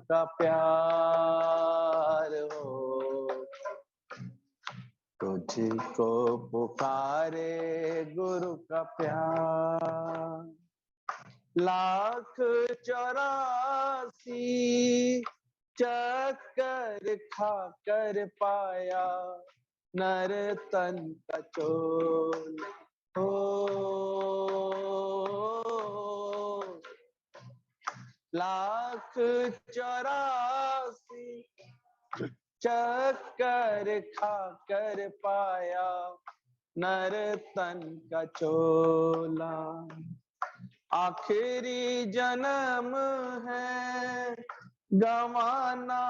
का प्यार हो, तुझको पुकारे गुरु का प्यार। 1,84 चक्कर खाकर पाया नर तन का चोल हो, 1,84 चक्कर खाकर पाया नर तन का चोला। आखिरी जन्म है गंवाना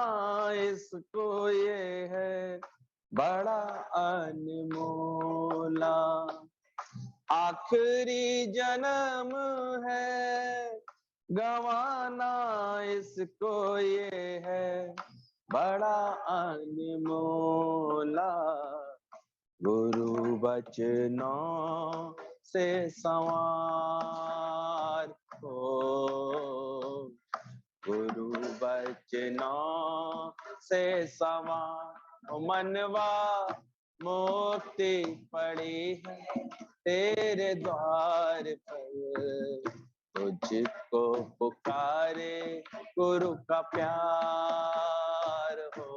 इसको ये है बड़ा अनमोला। आखिरी जन्म है गंवाना इसको ये है बड़ा अनमोला। गुरु बचनों से संवार हो, गुरु बचनों से संवार। मनवा मुक्ति पड़ी है तेरे द्वार पर, तुझको पुकारे गुरु का प्यार हो,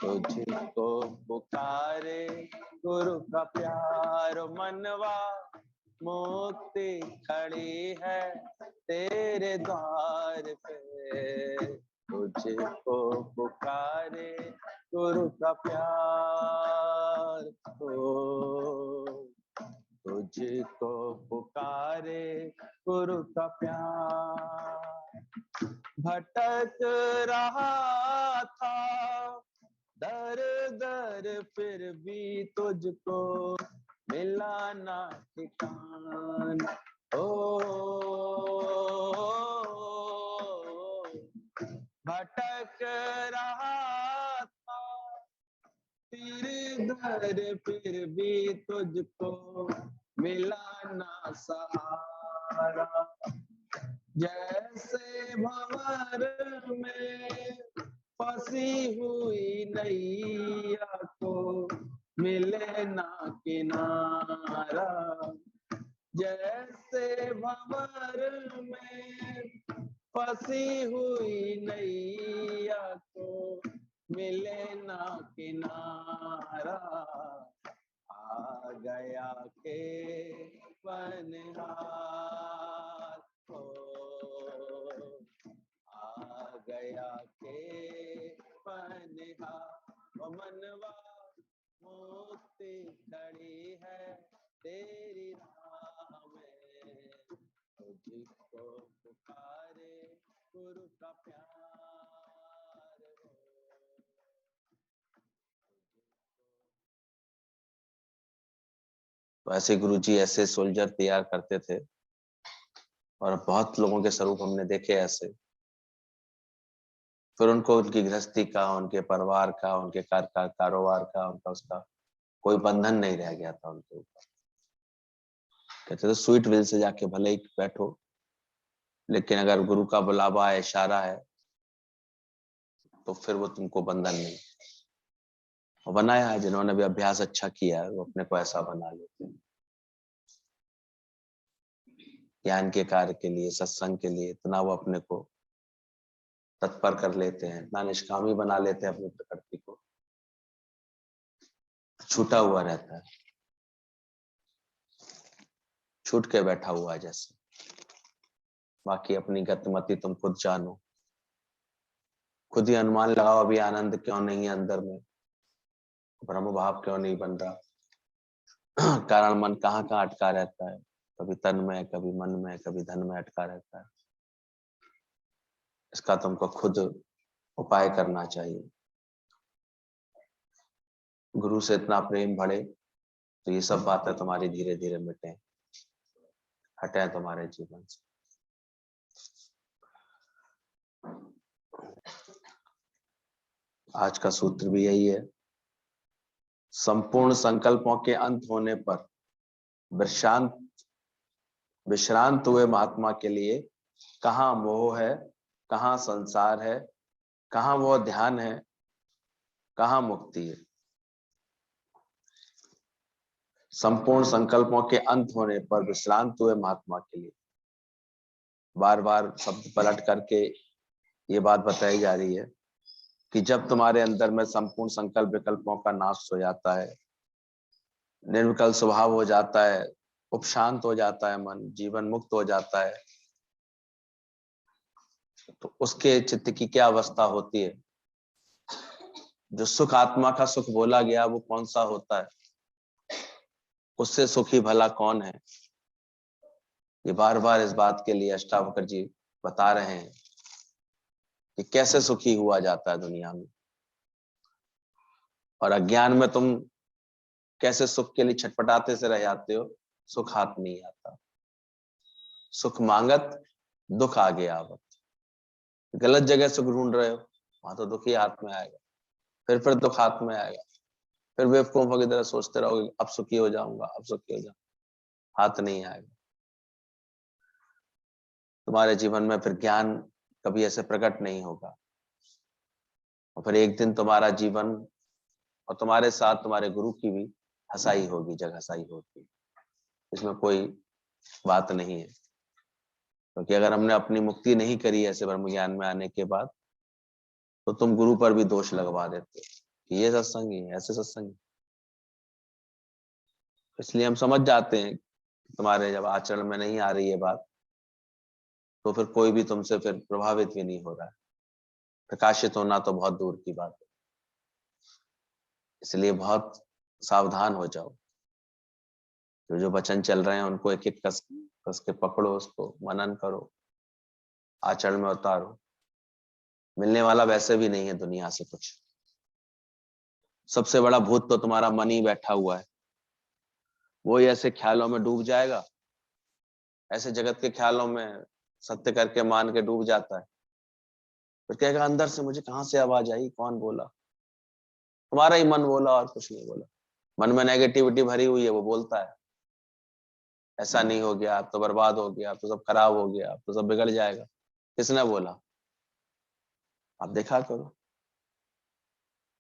तुझको पुकारे गुरु का प्यार। मनवा मुक्ति खड़ी है तेरे द्वार पे, तुझको पुकारे गुरु का प्यार हो, तुझको पुकारे गुरु का प्यार। भटक रहा था दर दर फिर भी तुझको मिला ना ठिकाना। ओ भटक रहा था फिर दर फिर भी तुझको मिला ना सहारा। जैसे भंवर में फंसी हुई नैया को मिले ना किनारा। जैसे भंवर में फंसी हुई नैया को मिले ना किनारा। आ गया के पनहार हो, आ गया के पनहार। मनवा मुक्ति खड़ी है तेरी राह में, तुझको पुकारे गुरु का प्यार हो। तो ऐसे गुरुजी ऐसे सोल्जर तैयार करते थे और बहुत लोगों के स्वरूप हमने देखे ऐसे। फिर उनको उनकी गृहस्थी का, उनके परिवार का, उनके कारोबार का, उनका उसका कोई बंधन नहीं रह गया था उनके ऊपर। कहते थे स्वीट विल से जाके भले ही बैठो, लेकिन अगर गुरु का बुलावा है, इशारा है, तो फिर वो तुमको बंधन नहीं। वो बनाया है, जिन्होंने भी अभ्यास अच्छा किया है वो अपने को ऐसा बना लेते हैं। ज्ञान के कार्य के लिए, सत्संग के लिए इतना वो अपने को तत्पर कर लेते हैं, इतना निष्कामी बना लेते हैं अपनी प्रकृति को, छूटा हुआ रहता है, छूट के बैठा हुआ है जैसे। बाकी अपनी गतिमति तुम खुद जानो, खुद ही अनुमान लगाओ अभी आनंद क्यों नहीं है अंदर में, ब्रह्म भाव क्यों नहीं बन रहा। कारण मन कहाँ कहाँ अटका रहता है, कभी तन में, कभी मन में, कभी धन में अटका रहता है। इसका तुमको खुद उपाय करना चाहिए। गुरु से इतना प्रेम बढ़े तो ये सब बातें तुम्हारी धीरे धीरे मिटे, हटे तुम्हारे जीवन से। आज का सूत्र भी यही है, संपूर्ण संकल्पों के अंत होने पर विश्रांत हुए महात्मा के लिए कहाँ मोह है, कहाँ संसार है, कहाँ वो ध्यान है, कहाँ मुक्ति है। संपूर्ण संकल्पों के अंत होने पर विश्रांत हुए महात्मा के लिए। बार बार शब्द पलट करके ये बात बताई जा रही है कि जब तुम्हारे अंदर में संपूर्ण संकल्प विकल्पों का नाश हो जाता है, निर्विकल्प स्वभाव हो जाता है, उपशांत हो जाता है मन, जीवन मुक्त हो जाता है, तो उसके चित्त की क्या अवस्था होती है। जो सुख आत्मा का सुख बोला गया वो कौन सा होता है, उससे सुखी भला कौन है। ये बार बार इस बात के लिए अष्टावक्र जी बता रहे हैं कि कैसे सुखी हुआ जाता है दुनिया में, और अज्ञान में तुम कैसे सुख के लिए छटपटाते से रह जाते हो। सुख हाथ नहीं आता, सुख मांगत दुख आगे आवत। गलत जगह सुख ढूंढ रहे हो, वहां तो दुख ही हाथ में आएगा, फिर दुख हाथ में आएगा, फिर बेवकूफों की तरह सोचते रहोगे अब सुखी हो जाऊंगा, अब सुखी हो जाऊंगा, हाथ नहीं आएगा। तुम्हारे जीवन में फिर ज्ञान कभी ऐसे प्रकट नहीं होगा, और फिर एक दिन तुम्हारा जीवन और तुम्हारे साथ तुम्हारे गुरु की भी हंसाई होगी, जग हंसाई होगी। इसमें कोई बात नहीं है, क्योंकि अगर हमने अपनी मुक्ति नहीं करी ऐसे ब्रह्म ज्ञान में आने के बाद, तो तुम गुरु पर भी दोष लगवा देते कि ये सत्संगी है, ऐसे सत्संगी। इसलिए हम समझ जाते हैं कि तुम्हारे जब आचरण में नहीं आ रही है बात, तो फिर कोई भी तुमसे फिर प्रभावित भी नहीं हो रहा है। प्रकाशित होना तो बहुत दूर की बात है। इसलिए बहुत सावधान हो जाओ। जो वचन चल रहे हैं उनको एक एक कस के पकड़ो, उसको मनन करो, आचरण में उतारो। मिलने वाला वैसे भी नहीं है दुनिया से कुछ। सबसे बड़ा भूत तो तुम्हारा मन ही बैठा हुआ है। वो ऐसे ख्यालों में डूब जाएगा, ऐसे जगत के ख्यालों में सत्य करके मान के डूब जाता है। फिर कहेगा अंदर से मुझे कहां से आवाज आई, कौन बोला? तुम्हारा ही मन बोला और कुछ नहीं बोला। मन में नेगेटिविटी भरी हुई है, वो बोलता है ऐसा नहीं हो गया, अब तो बर्बाद हो गया, अब तो सब खराब हो गया, अब तो सब बिगड़ जाएगा। किसने बोला? आप देखा करो।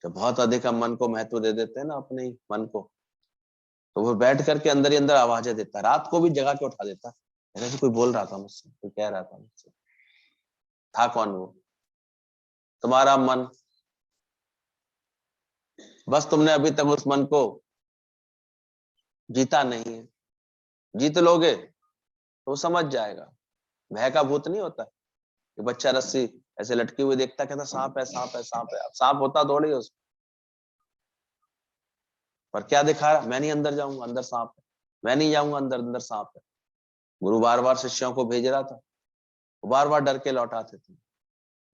जब बहुत अधिक हम मन को महत्व दे देते हैं ना, अपने ही मन को, तो वो बैठ करके अंदर ही अंदर आवाजें देता है। रात को भी जगा के उठा देता है, ऐसे कोई बोल रहा था मुझसे, कोई कह रहा था मुझसे। था कौन वो? तुम्हारा मन। बस तुमने अभी तक उस मन को जीता नहीं है। जीत लोगे तो वो समझ जाएगा। भय का भूत नहीं होता कि बच्चा रस्सी ऐसे लटकी हुई देखता, कहता सांप है, सांप है, सांप है। अब सांप होता थोड़ी है उसको, पर क्या दिखा रहा? मैं नहीं अंदर जाऊंगा, अंदर सांप है। मैं नहीं जाऊंगा अंदर, अंदर सांप है। गुरु बार बार शिष्यों को भेज रहा था, वो बार बार डर के लौटाते थे,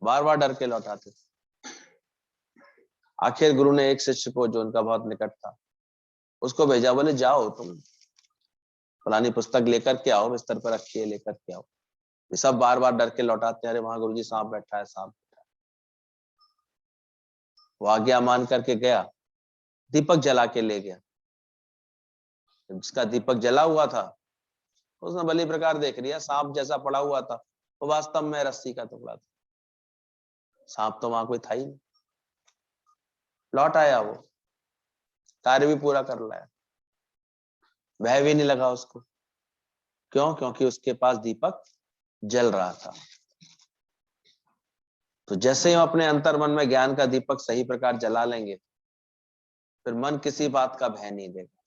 बार बार डर के लौटाते थे। आखिर गुरु ने एक शिष्य को, जो उनका बहुत निकट था, उसको भेजा, बोले जाओ तुम फलानी पुस्तक लेकर के आओ, बिस्तर पर रखिए, लेकर के आओ। ये सब बार बार डर के लौटाते हैं, अरे वहां गुरुजी सांप बैठा है, सांप बैठा है। वो आज्ञा मान करके गया, दीपक जला के ले गया। जिसका दीपक जला हुआ था उसने भली प्रकार देख लिया, सांप जैसा पड़ा हुआ था वो वास्तव में रस्सी का टुकड़ा था। सांप तो वहां कोई था ही नहीं। लौट आया वो, कार्य भी पूरा कर लाया, भय भी नहीं लगा उसको। क्यों? क्योंकि उसके पास दीपक जल रहा था। तो जैसे ही हम अपने अंतर मन में ज्ञान का दीपक सही प्रकार जला लेंगे, फिर मन किसी बात का भय नहीं देगा,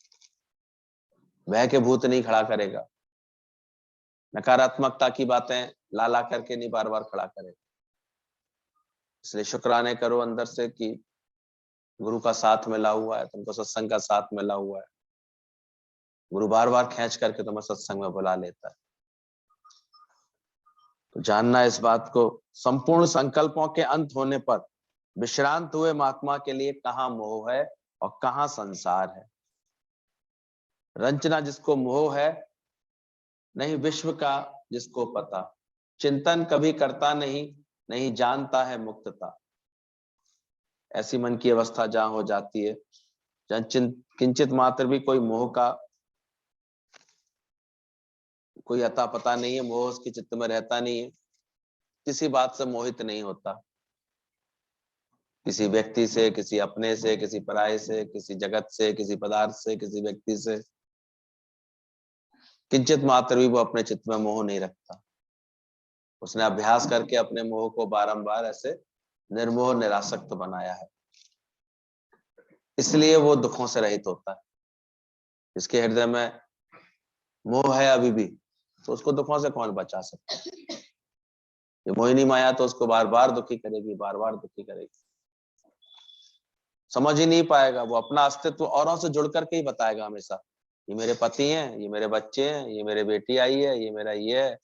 भय के भूत नहीं खड़ा करेगा, नकारात्मकता की बातें ला ला करके नहीं बार बार खड़ा करेगा। इसलिए शुक्राने करो अंदर से कि गुरु का साथ मिला हुआ है, तुमको सत्संग का साथ मिला हुआ है। गुरु बार बार खींच करके तुम्हें सत्संग में बुला लेता है। तो जानना इस बात को, संपूर्ण संकल्पों के अंत होने पर विश्रांत हुए महात्मा के लिए कहाँ मोह है और कहाँ संसार है। रंजना जिसको मोह है, नहीं विश्व का जिसको पता, चिंतन कभी करता नहीं, नहीं जानता है मुक्तता। ऐसी मन की अवस्था जहां हो जाती है, जहां किंचित मात्र भी कोई मोह का कोई अता पता नहीं है, मोह उसके चित्त में रहता नहीं है, किसी बात से मोहित नहीं होता, किसी व्यक्ति से, किसी अपने से, किसी पराये से, किसी जगत से, किसी पदार्थ से, किसी व्यक्ति से किंचित मात्र भी वो अपने चित्त में मोह नहीं रखता। उसने अभ्यास करके अपने मोह को बारंबार ऐसे निर्मोह निरासक्त बनाया है, इसलिए वो दुखों से रहित होता है। जिसके हृदय में मोह है अभी भी, तो उसको दुखों से कौन बचा सकता है? ये मोहिनी माया तो उसको बार बार दुखी करेगी, बार बार दुखी करेगी। समझ ही नहीं पाएगा, वो अपना अस्तित्व औरों से जुड़ करके ही बताएगा हमेशा, ये मेरे पति हैं, ये मेरे बच्चे हैं, ये मेरे बेटी आई है, ये मेरा ये है।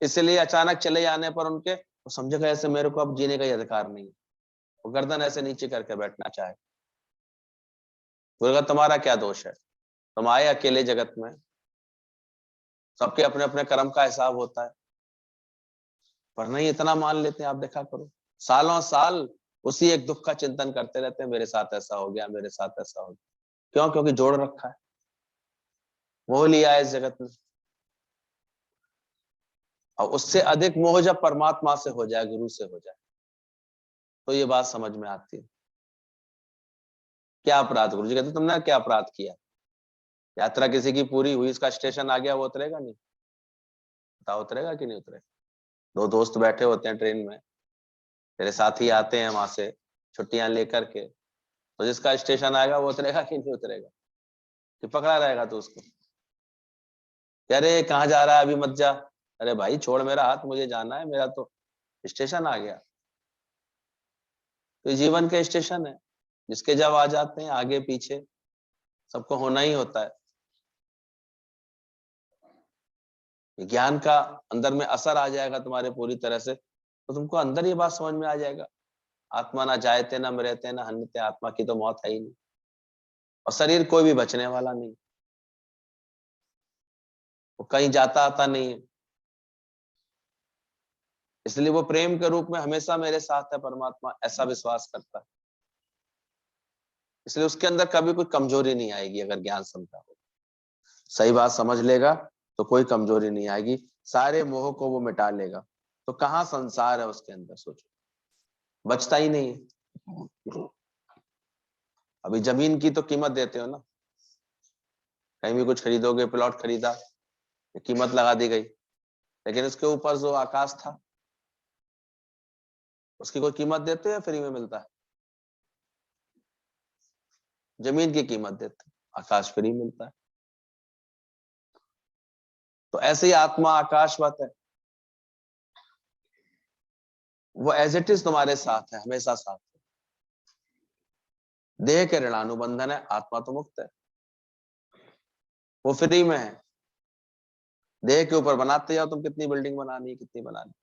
इसलिए अचानक चले जाने पर उनके, वो समझेगा ऐसे मेरे को अब जीने का ही अधिकार नहीं है। वो गर्दन ऐसे नीचे करके बैठना चाहे। बोलेगा तुम्हारा क्या दोष है, तुम आए अकेले जगत में, सबके अपने अपने कर्म का हिसाब होता है, पर नहीं इतना मान लेते हैं। आप देखा करो, सालों साल उसी एक दुख का चिंतन करते रहते हैं, मेरे साथ ऐसा हो गया, मेरे साथ ऐसा हो गया। क्यों? क्योंकि जोड़ रखा है, मोह लिया है इस जगत में। और उससे अधिक मोह जब परमात्मा से हो जाए, गुरु से हो जाए, तो ये बात समझ में आती है। क्या अपराध? गुरु जी कहते तुमने क्या अपराध किया? यात्रा किसी की पूरी हुई, इसका स्टेशन आ गया, वो उतरेगा नहीं? बताओ उतरेगा कि नहीं उतरेगा? दो दोस्त बैठे होते हैं ट्रेन में, तेरे साथी आते हैं वहां से छुट्टियां लेकर के, तो जिसका स्टेशन आएगा वो उतरेगा कि नहीं उतरेगा? कि पकड़ा रहेगा तो उसको, अरे कहाँ जा रहा है, अभी मत जा। अरे भाई छोड़ मेरा हाथ, मुझे जाना है, मेरा तो स्टेशन आ गया। तो ये जीवन के स्टेशन है, जिसके जब आ जाते हैं आगे पीछे सबको होना ही होता है। ज्ञान का अंदर में असर आ जाएगा तुम्हारे पूरी तरह से, तो तुमको अंदर ये बात समझ में आ जाएगा, आत्मा ना जायते ना मरते ना हन्यते, आत्मा की तो मौत है ही नहीं, और शरीर कोई भी बचने वाला नहीं, वो कहीं जाता आता नहीं है। इसलिए वो प्रेम के रूप में हमेशा मेरे साथ है परमात्मा, ऐसा विश्वास करता है। इसलिए उसके अंदर कभी कोई कमजोरी नहीं आएगी। अगर ज्ञान समझा हो, सही बात समझ लेगा, तो कोई कमजोरी नहीं आएगी, सारे मोह को वो मिटा लेगा। तो कहाँ संसार है उसके अंदर? सोचो, बचता ही नहीं है। अभी जमीन की तो कीमत देते हो ना, कहीं भी कुछ खरीदोगे, प्लॉट खरीदा, कीमत लगा दी गई, लेकिन उसके ऊपर जो आकाश था, उसकी कोई कीमत देते हो या फ्री में मिलता है? जमीन की कीमत देते, आकाश फ्री मिलता है। तो ऐसे ही आत्मा आकाशवत है, वो एज इट इज तुम्हारे साथ है, हमेशा साथ है। देह के ऋणानुबंधन है, आत्मा तो मुक्त है, वो फ्री में है। देह के ऊपर बनाते जाओ तुम, कितनी बिल्डिंग बनानी है, कितनी बनानी,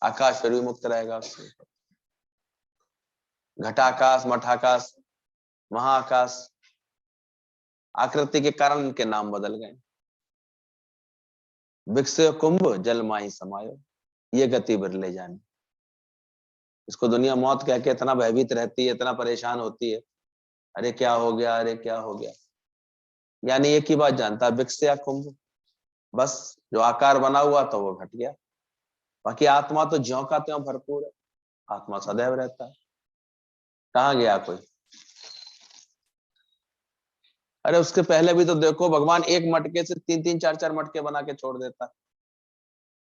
आकाश फिर भी मुक्त रहेगा उससे। घटाकाश, मठाकाश, महाआकाश, आकृति के कारण इनके नाम बदल गए। विकसे कुंभ जल माही समायो, ये गति बिरले जानी। इसको दुनिया मौत कह के इतना भयभीत रहती है, इतना परेशान होती है, अरे क्या हो गया, अरे क्या हो गया। यानी एक ही बात जानता है, विकसे या कुंभ, बस जो आकार बना हुआ था वो घट गया, बाकी आत्मा तो ज्यों का त्यों भरपूर है, आत्मा सदैव रहता है। कहाँ गया कोई? अरे उसके पहले भी तो देखो, भगवान एक मटके से तीन तीन चार चार मटके बना के छोड़ देता,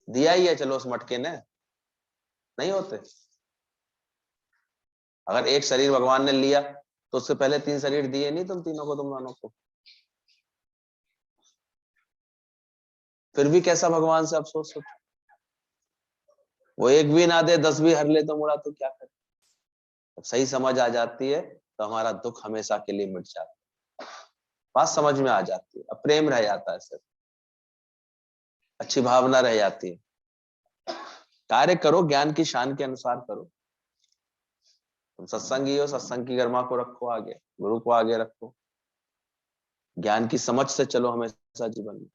दिया ही है चलो उस मटके ने, नहीं होते? अगर एक शरीर भगवान ने लिया, तो उससे पहले तीन शरीर दिए नहीं तुम तीनों को, तुम दोनों को? फिर भी कैसा भगवान से अफसोस सोचो, वो एक भी ना दे, 10 भी हर ले तो मुड़ा, तो क्या करे? जब सही समझ आ जाती है, तो हमारा दुख हमेशा के लिए मिट जाता है, बात समझ में आ जाती है, अब प्रेम रह जाता है, सिर्फ अच्छी भावना रह जाती है। कार्य करो, ज्ञान की शान के अनुसार करो। तुम सत्संगी हो, सत्संग की गरिमा को रखो आगे, गुरु को आगे रखो, ज्ञान की समझ से चलो हमेशा जीवन में,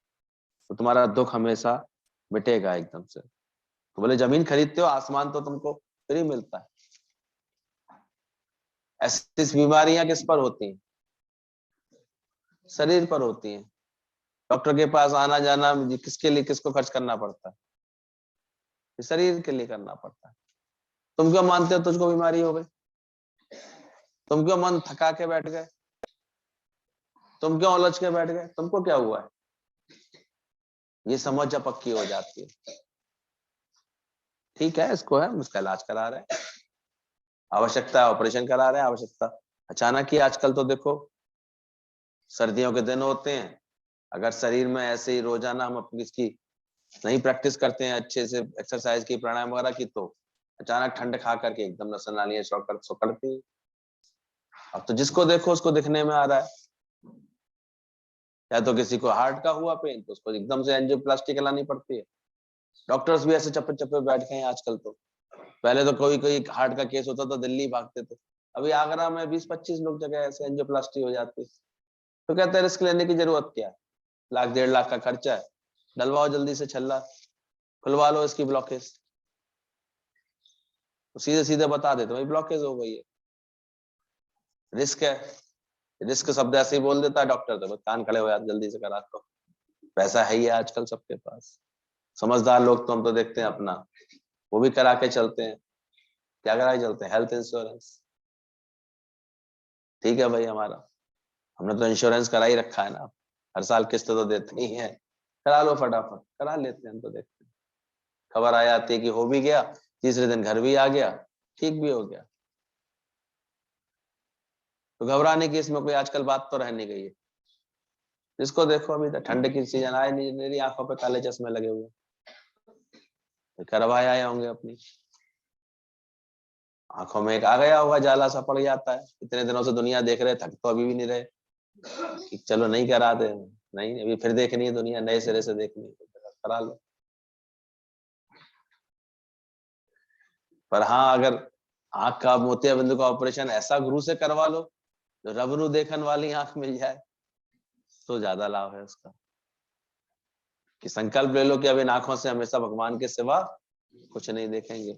तो तुम्हारा दुख हमेशा मिटेगा एकदम से। तो बोले जमीन खरीदते हो, आसमान तो तुमको फ्री मिलता है। ऐसी बीमारियां किस पर होती हैं? शरीर पर होती हैं। डॉक्टर के पास आना जाना किसके लिए, किसको खर्च करना पड़ता है? शरीर के लिए करना पड़ता है। तुम क्यों मानते हो तुझको बीमारी हो गई? तुम क्यों मन थका के बैठ गए? तुम क्यों उलझ के बैठ गए? तुमको क्या हुआ है? ये समझ जब पक्की हो जाती है, ठीक है, इसको है, उसका इलाज करा रहे हैं, आवश्यकता है ऑपरेशन करा रहे हैं, आवश्यकता अचानक ही। आजकल तो देखो सर्दियों के दिन होते हैं, अगर शरीर में ऐसे ही रोजाना हम अपनी इसकी नहीं प्रैक्टिस करते हैं अच्छे से, एक्सरसाइज की, प्राणायाम वगैरह की, तो अचानक ठंड खा करके एकदम नस नालियां सिकुड़ती है। अब तो जिसको देखो उसको दिखने में आ रहा है, या तो किसी को हार्ट का हुआ पेन तो उसको एकदम से एंजियोप्लास्टी करानी पड़ती है। डॉक्टर्स भी ऐसे चप्पे चप्पे बैठ गए हैं आजकल। तो पहले तो कोई कोई हार्ट का केस होता था दिल्ली भागते थे, अभी आगरा में 20-25 लोग जगह ऐसे एंजियोप्लास्टी हो जाती है। तो कहते हैं रिस्क लेने की जरूरत क्या है, 1-1.5 लाख का खर्चा है, डलवाओ जल्दी से छल्ला, खुलवा लो इसकी ब्लॉकेज। तो सीधे सीधे बता देते भाई ब्लॉकेज हो गई है, रिस्क है। रिस्क शब्द ऐसे ही बोल देता है डॉक्टर, तो कान खड़े हो जाते, जल्दी से करा दो, पैसा है ही है आजकल सबके पास। समझदार लोग तो हम तो देखते हैं अपना वो भी करा के चलते हैं। क्या करा के चलते हैं? Health insurance. ठीक है भाई, हमारा हमने तो इंश्योरेंस करा ही रखा है ना, हर साल किस्त तो देते ही हैं, करा लो फटाफट, करा लेते हैं हम तो देखते हैं। खबर आ जाती है कि हो भी गया, तीसरे दिन घर भी आ गया, ठीक भी हो गया। तो घबराने की इसमें कोई आजकल बात तो रह नहीं गई है। जिसको देखो अभी तक ठंड की सीजन आए नहीं, मेरी आंखों पे काले चश्मे लगे हुए, तो करवाए आए होंगे अपनी आंखों में, एक आ गया होगा, जाला सा पड़ जाता है। इतने दिनों से दुनिया देख रहे, थक तो अभी भी नहीं रहे कि चलो नहीं करा दे, नहीं अभी फिर देखनी है दुनिया, नए सिरे से देखनी है, करा लो। पर हाँ, अगर आंख का मोतियाबिंदु का ऑपरेशन ऐसा गुरु से करवा लो जो रबरू देखन वाली आंख मिल जाए, तो ज्यादा लाभ है उसका। कि संकल्प ले लो कि अब इन आंखों से हमेशा भगवान के सिवा कुछ नहीं देखेंगे,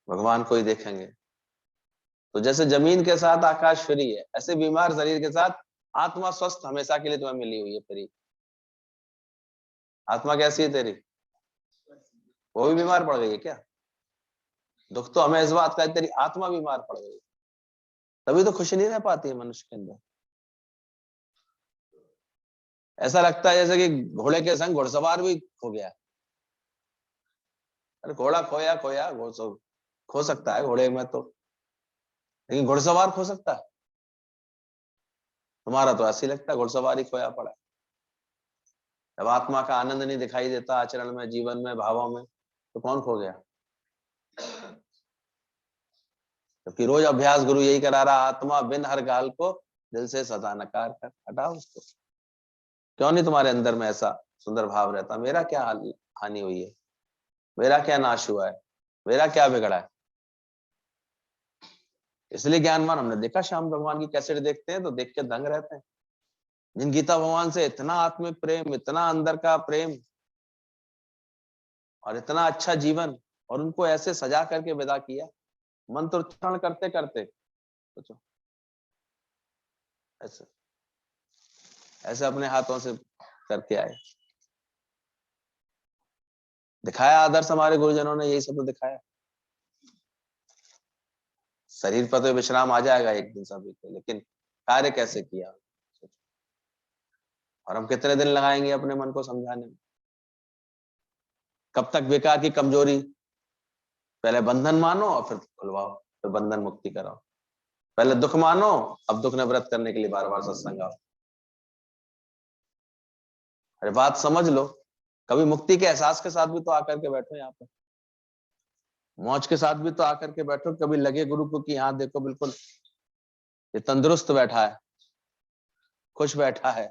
भगवान को ही देखेंगे। तो जैसे जमीन के साथ आकाश फ्री है, ऐसे बीमार शरीर के साथ आत्मा स्वस्थ हमेशा के लिए तुम्हें मिली हुई है फ्री। आत्मा कैसी है तेरी? वो भी बीमार पड़ गई है क्या? दुख तो हमें इस बात का है तेरी आत्मा बीमार पड़ गई, तभी तो खुशी नहीं रह पाती है मनुष्य के अंदर। ऐसा लगता है जैसे कि घोड़े के संग घुड़सवार भी खो गया। अरे घोड़ा खोया खोया, खो सकता है घोड़े में तो, लेकिन घुड़सवार खो सकता है? तुम्हारा तो ऐसे ही लगता है घुड़सवार ही खोया पड़ा है। जब आत्मा का आनंद नहीं दिखाई देता आचरण में, जीवन में, भावों में, तो कौन खो गया? क्योंकि रोज अभ्यास गुरु यही करा रहा, आत्मा बिन हर गाल को दिल से सदा नकार कर, हटाओ उसको। क्यों नहीं तुम्हारे अंदर में ऐसा सुंदर भाव रहता, मेरा क्या हानि हुई है, मेरा क्या नाश हुआ है, मेरा क्या बिगड़ा है? इसलिए ज्ञानवान, हमने देखा श्याम भगवान की कैसेट देखते हैं तो देख के दंग रहते हैं। जिन गीता भगवान से इतना आत्मिक प्रेम, इतना अंदर का प्रेम और इतना अच्छा जीवन, और उनको ऐसे सजा करके विदा किया, मंत्र उच्चारण करते करते, सोचो ऐसे ऐसे अपने हाथों से करके आए, दिखाया आदर्श। हमारे गुरुजनों ने यही सब तो दिखाया। शरीर पर तो विश्राम आ जाएगा एक दिन सभी को, लेकिन कार्य कैसे किया, और हम कितने दिन लगाएंगे अपने मन को समझाने में? कब तक विकार की कमजोरी, पहले बंधन मानो और फिर खुलवाओ, फिर बंधन मुक्ति कराओ। पहले दुख मानो, अब दुख निवृत्त करने के लिए बार बार सत्संग आओ। अरे बात समझ लो, कभी मुक्ति के एहसास के साथ भी तो आकर के बैठो यहाँ पर, मौज के साथ भी तो आकर के बैठो। कभी लगे गुरु को कि हाँ देखो बिल्कुल ये तंदुरुस्त बैठा है, खुश बैठा है,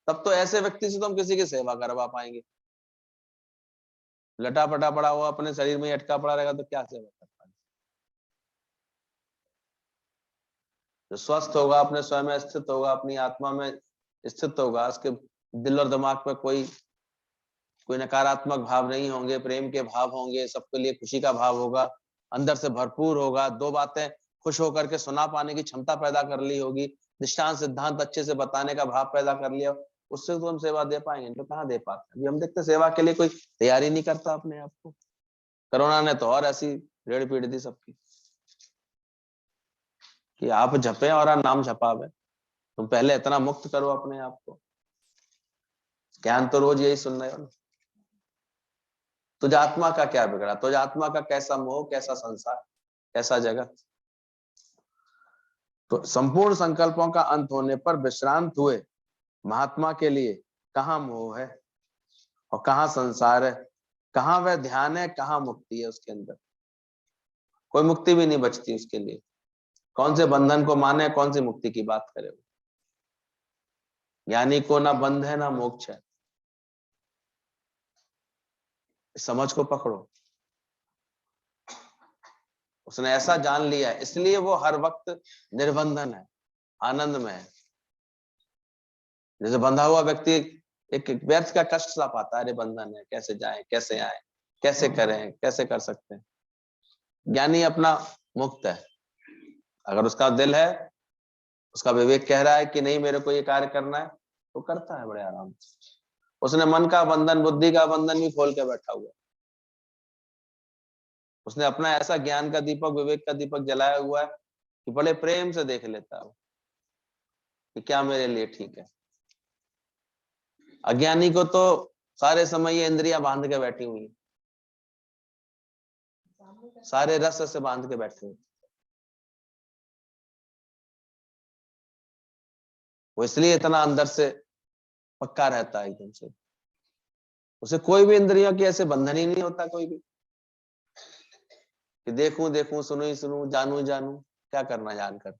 तब तो ऐसे व्यक्ति से तो हम किसी की सेवा करवा पाएंगे। लटा पटा पड़ा हुआ अपने शरीर में अटका पड़ा रहेगा तो क्या सेवा कर पाएंगे? जो स्वस्थ होगा, अपने स्वयं में स्थित होगा, अपनी आत्मा में स्थित होगा, उसके दिल और दिमाग में कोई नकारात्मक भाव नहीं होंगे, प्रेम के भाव होंगे, सबके लिए खुशी का भाव होगा, अंदर से भरपूर होगा, दो बातें खुश होकर के सुना पाने की क्षमता पैदा कर ली होगी, दृष्टांत सिद्धांत अच्छे से बताने का भाव पैदा कर लिया, उससे तो हम सेवा दे पाएंगे, तो कहाँ दे पाते। अभी हम देखते सेवा के लिए कोई तैयारी नहीं करता अपने आप को। कोरोना ने तो और ऐसी रेड़ पीट दी सबकी कि आप झपे और नाम झपावे। तुम पहले इतना मुक्त करो अपने आप को। ज्ञान तो रोज यही सुन रहे हो ना। तुझ आत्मा का क्या बिगड़ा, तुझ आत्मा का कैसा मोह, कैसा संसार, कैसा जगत। तो संपूर्ण संकल्पों का अंत होने पर विश्रांत हुए महात्मा के लिए कहाँ मोह है और कहाँ संसार है, कहाँ वह ध्यान है, कहाँ मुक्ति है उसके अंदर। कोई मुक्ति भी नहीं बचती उसके लिए। कौन से बंधन को माने, कौन सी मुक्ति की बात करे। ज्ञानी को ना बंध है ना मोक्ष है। समझ को पकड़ो। उसने ऐसा जान लिया है, इसलिए वो हर वक्त निर्बंधन है, आनंद में है। जैसे बंधा हुआ व्यक्ति एक व्यर्थ का कष्ट सा पाता है, अरे बंधन है, कैसे जाए, कैसे आए, कैसे करें, कैसे कर सकते हैं। ज्ञानी अपना मुक्त है। अगर उसका दिल है, उसका विवेक कह रहा है कि नहीं मेरे को ये कार्य करना है, तो करता है बड़े आराम से। उसने मन का बंधन, बुद्धि का बंधन भी खोल के बैठा हुआ है। उसने अपना ऐसा ज्ञान का दीपक, विवेक का दीपक जलाया हुआ है कि बड़े प्रेम से देख लेता है कि क्या मेरे लिए ठीक है। अज्ञानी को तो सारे समय ये इंद्रियां बांध के बैठी हुई, सारे रस से बांध के बैठे हुए। वो इसलिए इतना अंदर से पक्का रहता है एकदम से। उसे कोई भी इंद्रियों की ऐसे बंधन ही नहीं होता कोई भी कि देखूं देखूं, सुनूं ही सुनूं, जानूं जानूं, क्या करना जान कर।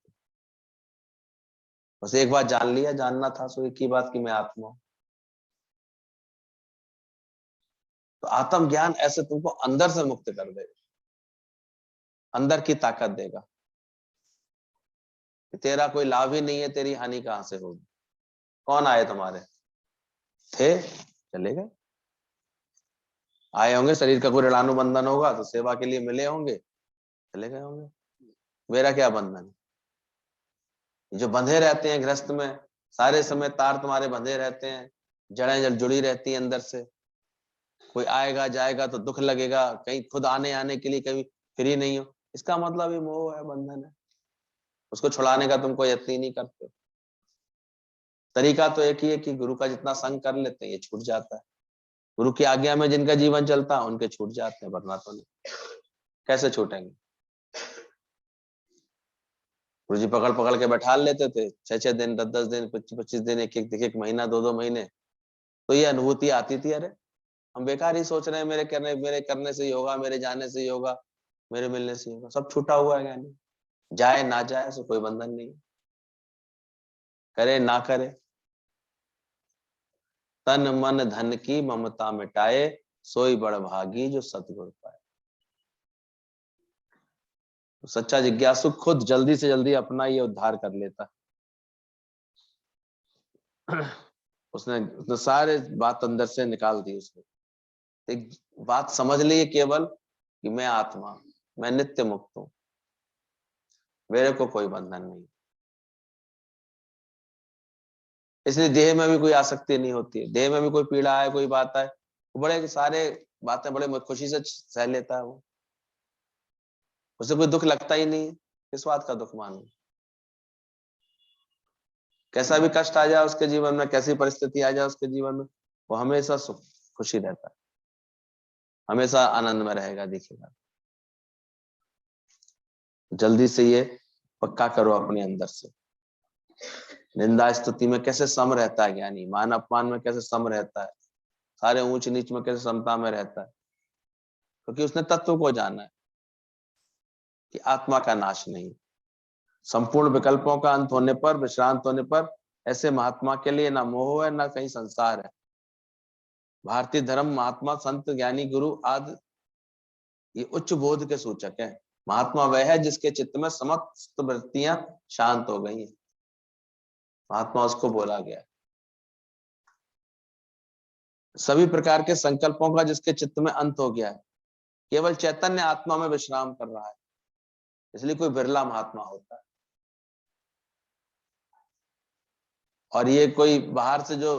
बस एक बार जान लिया, जानना था सो एक ही बात कि मैं आत्मा हूं। तो आत्म ज्ञान ऐसे तुमको अंदर से मुक्त कर देगा, अंदर की ताकत देगा कि तेरा कोई लाभ ही नहीं है, तेरी हानि कहां से होगी। कौन आए तुम्हारे, थे, चले गए। आए होंगे, शरीर का कोई ऋणानुबंधन होगा तो सेवा के लिए मिले होंगे, चले गए होंगे। मेरा क्या बंधन। जो बंधे रहते हैं गृहस्थ में, सारे समय तार तुम्हारे बंधे रहते हैं, जड़ें जल जुड़ी रहती हैं अंदर से। कोई आएगा जाएगा तो दुख लगेगा, कहीं खुद आने आने के लिए कभी फ्री नहीं हो, इसका मतलब ये मोह है, बंधन है। उसको छुड़ाने का तुम कोई यत्न ही नहीं करते। तरीका तो एक ही है कि गुरु का जितना संग कर लेते हैं ये छूट जाता है। गुरु की आज्ञा में जिनका जीवन चलता है उनके छूट जाते हैं, वरना तो नहीं। कैसे छूटेंगे। गुरु जी पकड़ पकड़ के बैठा लेते थे, 6-6 दिन, 10-10 दिन, 25-25 दिन, एक महीना, 2-2 महीने। तो ये अनुभूति आती थी, अरे हम बेकार ही सोच रहे हैं, मेरे करने से ही होगा, मेरे जाने से ही होगा, मेरे मिलने से ही होगा। सब छूटा हुआ है ज्ञानी। जाए ना जाए सो कोई बंधन नहीं, करे ना करे। तन मन धन की ममता मिटाए, सोई बड़ भागी जो सतगुर पाए। तो सच्चा जिज्ञासु खुद जल्दी से जल्दी अपना ये उद्धार कर लेता। उसने सारे बात अंदर से निकाल दी। उसने एक बात समझ ली केवल कि मैं आत्मा, मैं नित्य मुक्त हूं, मेरे को कोई बंधन नहीं। इसलिए देह में भी कोई आसक्ति नहीं होती है। देह में भी कोई पीड़ा है, कोई बात है, वो बड़े सारे बातें बड़े खुशी से सह लेता है। वो उसे कोई दुख लगता ही नहीं। किस बात का दुख मानू। कैसा भी कष्ट आ जाए उसके जीवन में, कैसी परिस्थिति आ जाए उसके जीवन में, वो हमेशा सुख खुशी रहता है, हमेशा आनंद में रहेगा, दिखेगा। जल्दी से ये पक्का करो अपने अंदर से। निंदा स्तुति में कैसे सम रहता है ज्ञानी, मान अपमान में कैसे सम रहता है, सारे ऊंच नीच में कैसे समता में रहता है। क्योंकि उसने तत्व को जाना है कि आत्मा का नाश नहीं। संपूर्ण विकल्पों का अंत होने पर, विश्रांत होने पर ऐसे महात्मा के लिए ना मोह है ना कहीं संसार है। भारतीय धर्म, महात्मा, संत, ज्ञानी, गुरु आदि ये उच्च बोध के सूचक है। महात्मा वह है जिसके चित्त में समस्त वृत्तियां शांत हो गई हैं। महात्मा उसको बोला गया। सभी प्रकार के संकल्पों का जिसके चित्त में अंत हो गया है, केवल चैतन्य आत्मा में विश्राम कर रहा है। इसलिए कोई बिरला महात्मा होता है। और ये कोई बाहर से जो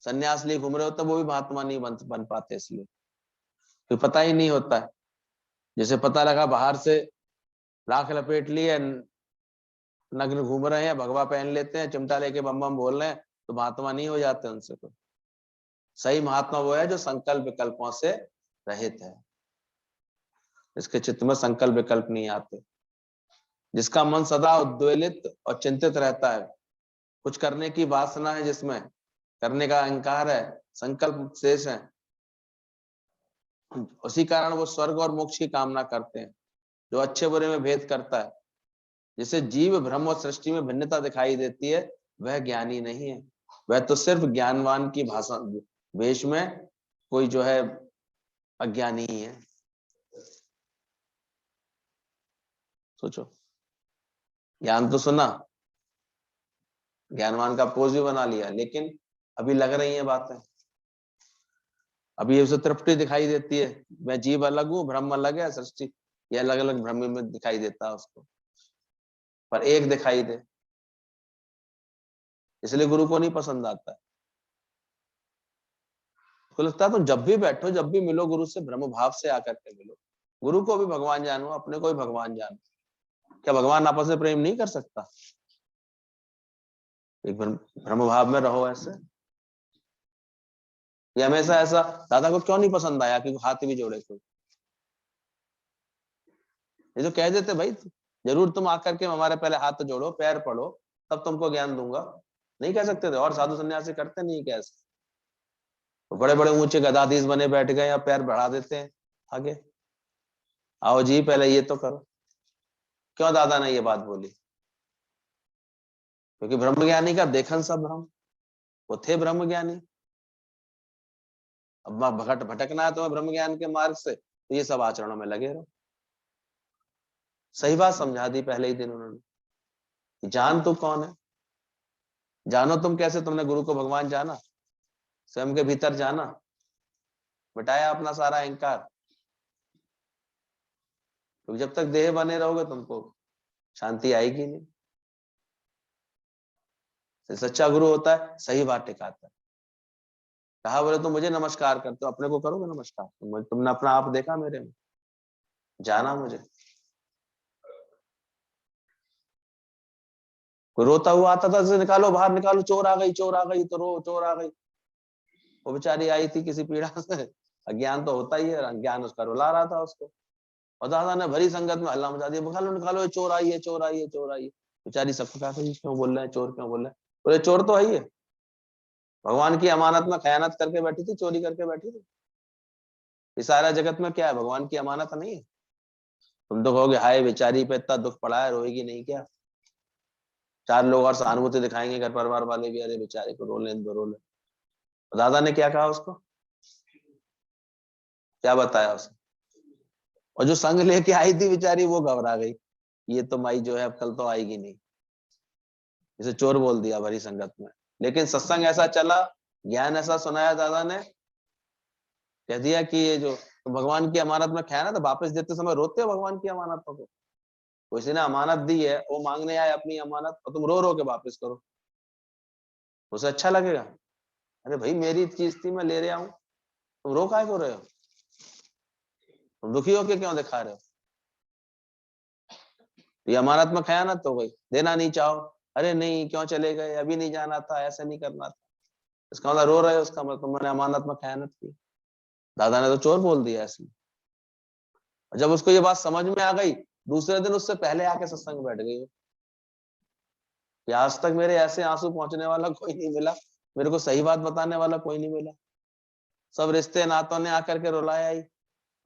सन्यास लिए घूम रहे होते वो भी महात्मा नहीं बन पाते, इसलिए तो पता ही नहीं होता है। जैसे पता लगा बाहर से राख लपेट लिए, नग्न घूम रहे हैं, भगवा पहन लेते हैं, चिमटा लेके बम बम बोल रहे हैं, तो महात्मा नहीं हो जाते उनसे कोई। सही महात्मा वो है जो संकल्प विकल्पों से रहित है, इसके चित्त में संकल्प विकल्प नहीं आते, जिसका मन सदा उद्वेलित और चिंतित रहता है, कुछ करने की वासना है, जिसमें करने का अहंकार है, संकल्प शेष है, उसी कारण वो स्वर्ग और मोक्ष की कामना करते हैं। जो अच्छे बुरे में भेद करता है, जिसे जीव ब्रह्म और सृष्टि में भिन्नता दिखाई देती है, वह ज्ञानी नहीं है, वह तो सिर्फ ज्ञानवान की भाषा वेश में कोई जो है अज्ञानी ही है। सोचो, ज्ञान तो सुना, ज्ञानवान का पोज भी बना लिया, लेकिन अभी लग रही है बातें, अभी उसे तृप्ति दिखाई देती है, मैं जीव अलग हूं, ब्रह्म अलग है, सृष्टि ये अलग अलग ब्रह्म में दिखाई देता है उसको, पर एक दिखाई दे, इसलिए गुरु को नहीं पसंद आता है। तो लगता है तो जब भी बैठो, जब भी मिलो गुरु से, ब्रह्म भाव से आकर के मिलो, गुरु को भी भगवान जानो, अपने को भी भगवान जानो। क्या भगवान आपस में प्रेम नहीं कर सकता? एक ब्रह्म भाव में रहो ऐसे। ये हमेशा ऐसा दादा को क्यों नहीं पसंद आया कि हाथ भी जोड़े कोई? ये तो कह देते भाई जरूर तुम आकर के हमारे पहले हाथ जोड़ो, पैर पड़ो, तब तुमको ज्ञान दूंगा, नहीं कह सकते थे? और साधु सन्यासी करते नहीं कैसे? तो बड़े बड़े ऊंचे गदाधीश बने बैठ गए, या पैर बढ़ा देते हैं आगे, आओ जी पहले ये तो करो। क्यों दादा ने ये बात बोली? क्योंकि ब्रह्म ज्ञानी का देखन सब ब्रह्म, वो थे ब्रह्म ज्ञानी। अब भटकना है तुम्हें ब्रह्म ज्ञान के मार्ग से, तो ये सब आचरणों में लगे रहो। सही बात समझा दी पहले ही दिन उन्होंने। जान तू कौन है, जानो तुम कैसे, तुमने गुरु को भगवान जाना, स्वयं के भीतर जाना, मिटाया अपना सारा अहंकार। तो जब तक देह बने रहोगे तुमको शांति आएगी नहीं। सच्चा गुरु होता है सही बात टिकाता है। कहा बोले तुम मुझे नमस्कार करते हो, अपने को करोगे नमस्कार? तुमने अपना आप देखा मेरे में, जाना मुझे। कोई रोता हुआ आता था, निकालो बाहर निकालो, चोर आ गई, चोर आ गई, तो रो, चोर आ गई। वो बेचारी आई थी किसी पीड़ा से, अज्ञान तो होता ही है, अज्ञान उसका रुला रहा था उसको, और दादा ने भरी संगत में हल्ला मचा दिया, निकालो निकालो, चोर आई है, चोर आई है, चोर आई है। बेचारी सबको कहा था क्यों बोल रहे हैं, चोर क्यों बोल रहे हैं? बोले चोर तो आई है, भगवान की अमानत में खयानत करके बैठी थी, चोरी करके बैठी थी। इस सारा जगत में क्या है, भगवान की अमानत नहीं है? तुम तो कहोगे हाय बेचारी पे इतना दुख पड़ा है, रोएगी नहीं क्या? चार लोग और सहानुभूति दिखाएंगे, घर परिवार वाले भी, अरे बेचारे को रो लें, दो रो लें। दादा ने क्या कहा उसको, क्या बताया उसे? और जो संग लेके आई थी बेचारी, वो घबरा गई, ये तो माई जो है अब कल तो आएगी नहीं, इसे चोर बोल दिया भरी संगत में। लेकिन सत्संग ऐसा चला, ज्ञान ऐसा सुनाया दादा ने, कह दिया कि ये जो तो भगवान की अमानत में खाया ना, तो वापस देते समय रोते हो भगवान की अमानतों को? किसी ने अमानत दी है, वो मांगने आए अपनी अमानत, और तुम रो रो के वापस करो, उसे अच्छा लगेगा? अरे भाई मेरी चीज थी, मैं ले रहा हूं, तुम रो काहे को रहे हो? तुम दुखी होके क्यों दिखा रहे हो? ये अमानत में खयानत हो गई, देना नहीं चाहो, अरे नहीं क्यों चले गए, अभी नहीं जाना था, ऐसा नहीं करना था। इसका मतलब रो रहे हो, उसका मतलब तुमने अमानत में खयानत की। दादा ने तो चोर बोल दिया ऐसे। जब उसको ये बात समझ में आ गई, दूसरे दिन उससे पहले आके सत्संग में बैठ गई कि आज तक मेरे ऐसे आंसू पहुंचने वाला कोई नहीं मिला, मेरे को सही बात बताने वाला कोई नहीं मिला, सब रिश्ते नातों ने आकर के रुलाया ही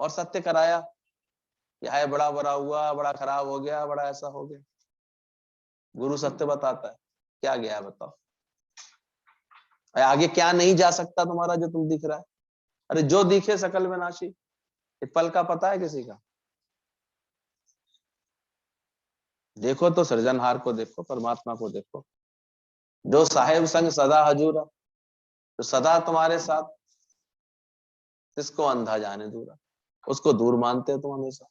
और सत्य कराया कि हाय बड़ा बुरा हुआ, बड़ा खराब हो गया, बड़ा ऐसा हो गया। गुरु सत्य बताता है, क्या गया बताओ? आगे क्या नहीं जा सकता तुम्हारा जो तुम दिख रहा है? अरे जो दिखे सकल विनाशी, ये पल का पता है किसी का? देखो तो सृजनहार को देखो, परमात्मा को देखो, जो साहेब संग सदा हजूरा, तो सदा तुम्हारे साथ, किसको अंधा जाने दूरा, उसको दूर मानते हो तुम हमेशा,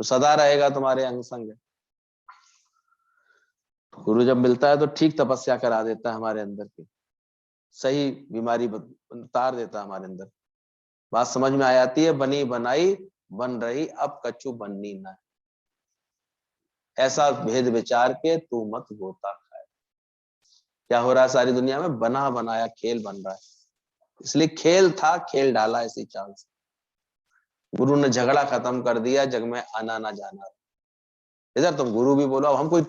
तो सदा रहेगा तुम्हारे अंग संग। गुरु जब मिलता है तो ठीक तपस्या करा देता है हमारे अंदर की, सही बीमारी उतार देता है हमारे अंदर। बात समझ में आ जाती है, बनी बनाई बन रही अब कछु बननी ना, ऐसा भेद विचार के तू मत गोता खाए। क्या हो रहा है सारी दुनिया में? बना बनाया खेल बन रहा है, इसलिए खेल था, खेल डाला इसी चाल से। गुरु ने झगड़ा खत्म कर दिया, जग में आना ना जाना। इधर तुम गुरु भी बोलो, अब हम कोई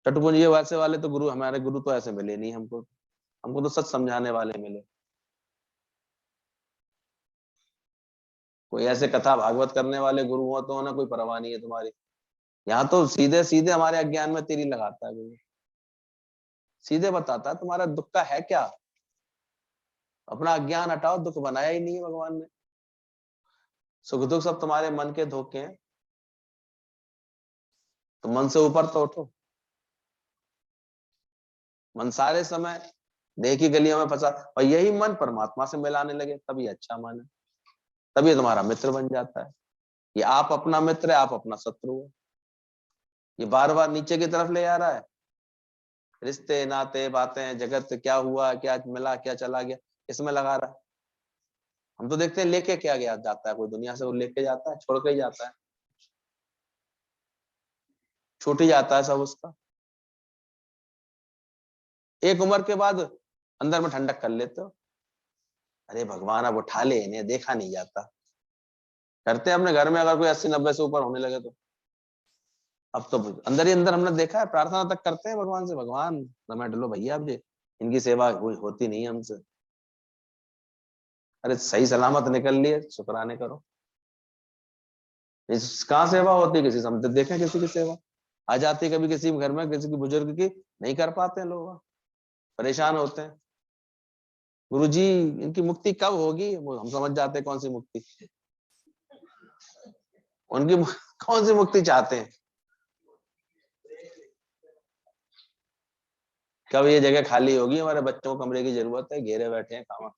टटपुंजे वैसे वाले तो गुरु, हमारे गुरु तो ऐसे मिले नहीं हमको, हमको तो सच समझाने वाले मिले। कोई ऐसे कथा भागवत करने वाले गुरु हो तो ना, कोई परवाह नहीं है तुम्हारी। यहाँ तो सीधे सीधे हमारे अज्ञान में तीर लगाता है गुरु, सीधे बताता है तुम्हारा दुख का है क्या। अपना अज्ञान हटाओ, दुख बनाया ही नहीं है भगवान ने। सुख दुख सब तुम्हारे मन के धोखे हैं, तो मन से ऊपर तो उठो। मन सारे समय देह की गलियों में फंसा, और यही मन परमात्मा से मिलाने लगे तब ये अच्छा मन है, तब ये तुम्हारा मित्र बन जाता है। ये आप अपना मित्र है, आप अपना शत्रु है। ये बार बार नीचे की तरफ ले आ रहा है, रिश्ते नाते बातें जगत, क्या हुआ क्या मिला क्या चला गया, इसमें लगा रहा है। हम तो देखते हैं लेके क्या गया जाता है, कोई दुनिया से वो लेके जाता है, छोड़ के ही जाता है, छूट ही जाता है सब उसका। एक उम्र के बाद अंदर में ठंडक कर लेते हो, अरे भगवान अब उठा ले इन्हें, देखा नहीं जाता। करते हैं अपने घर में, अगर कोई 80-90 से ऊपर होने लगे तो अब तो अंदर ही अंदर हमने देखा है, प्रार्थना तक करते हैं भगवान से, भगवान समय डलो भैया, अब ये इनकी सेवा होती नहीं हमसे। अरे सही सलामत निकल लिए, शुक्राने करो। कहाँ सेवा होती है किसी से? हम तो देखें किसी की सेवा आ जाती है कभी किसी घर में, किसी की बुजुर्ग की, नहीं कर पाते हैं लोग, परेशान होते हैं। गुरुजी इनकी मुक्ति कब होगी? वो हम समझ जाते हैं कौन सी मुक्ति, उनकी कौन सी मुक्ति चाहते हैं, कब ये जगह खाली होगी, हमारे बच्चों को कमरे की जरूरत है, घेरे बैठे हैं खामा।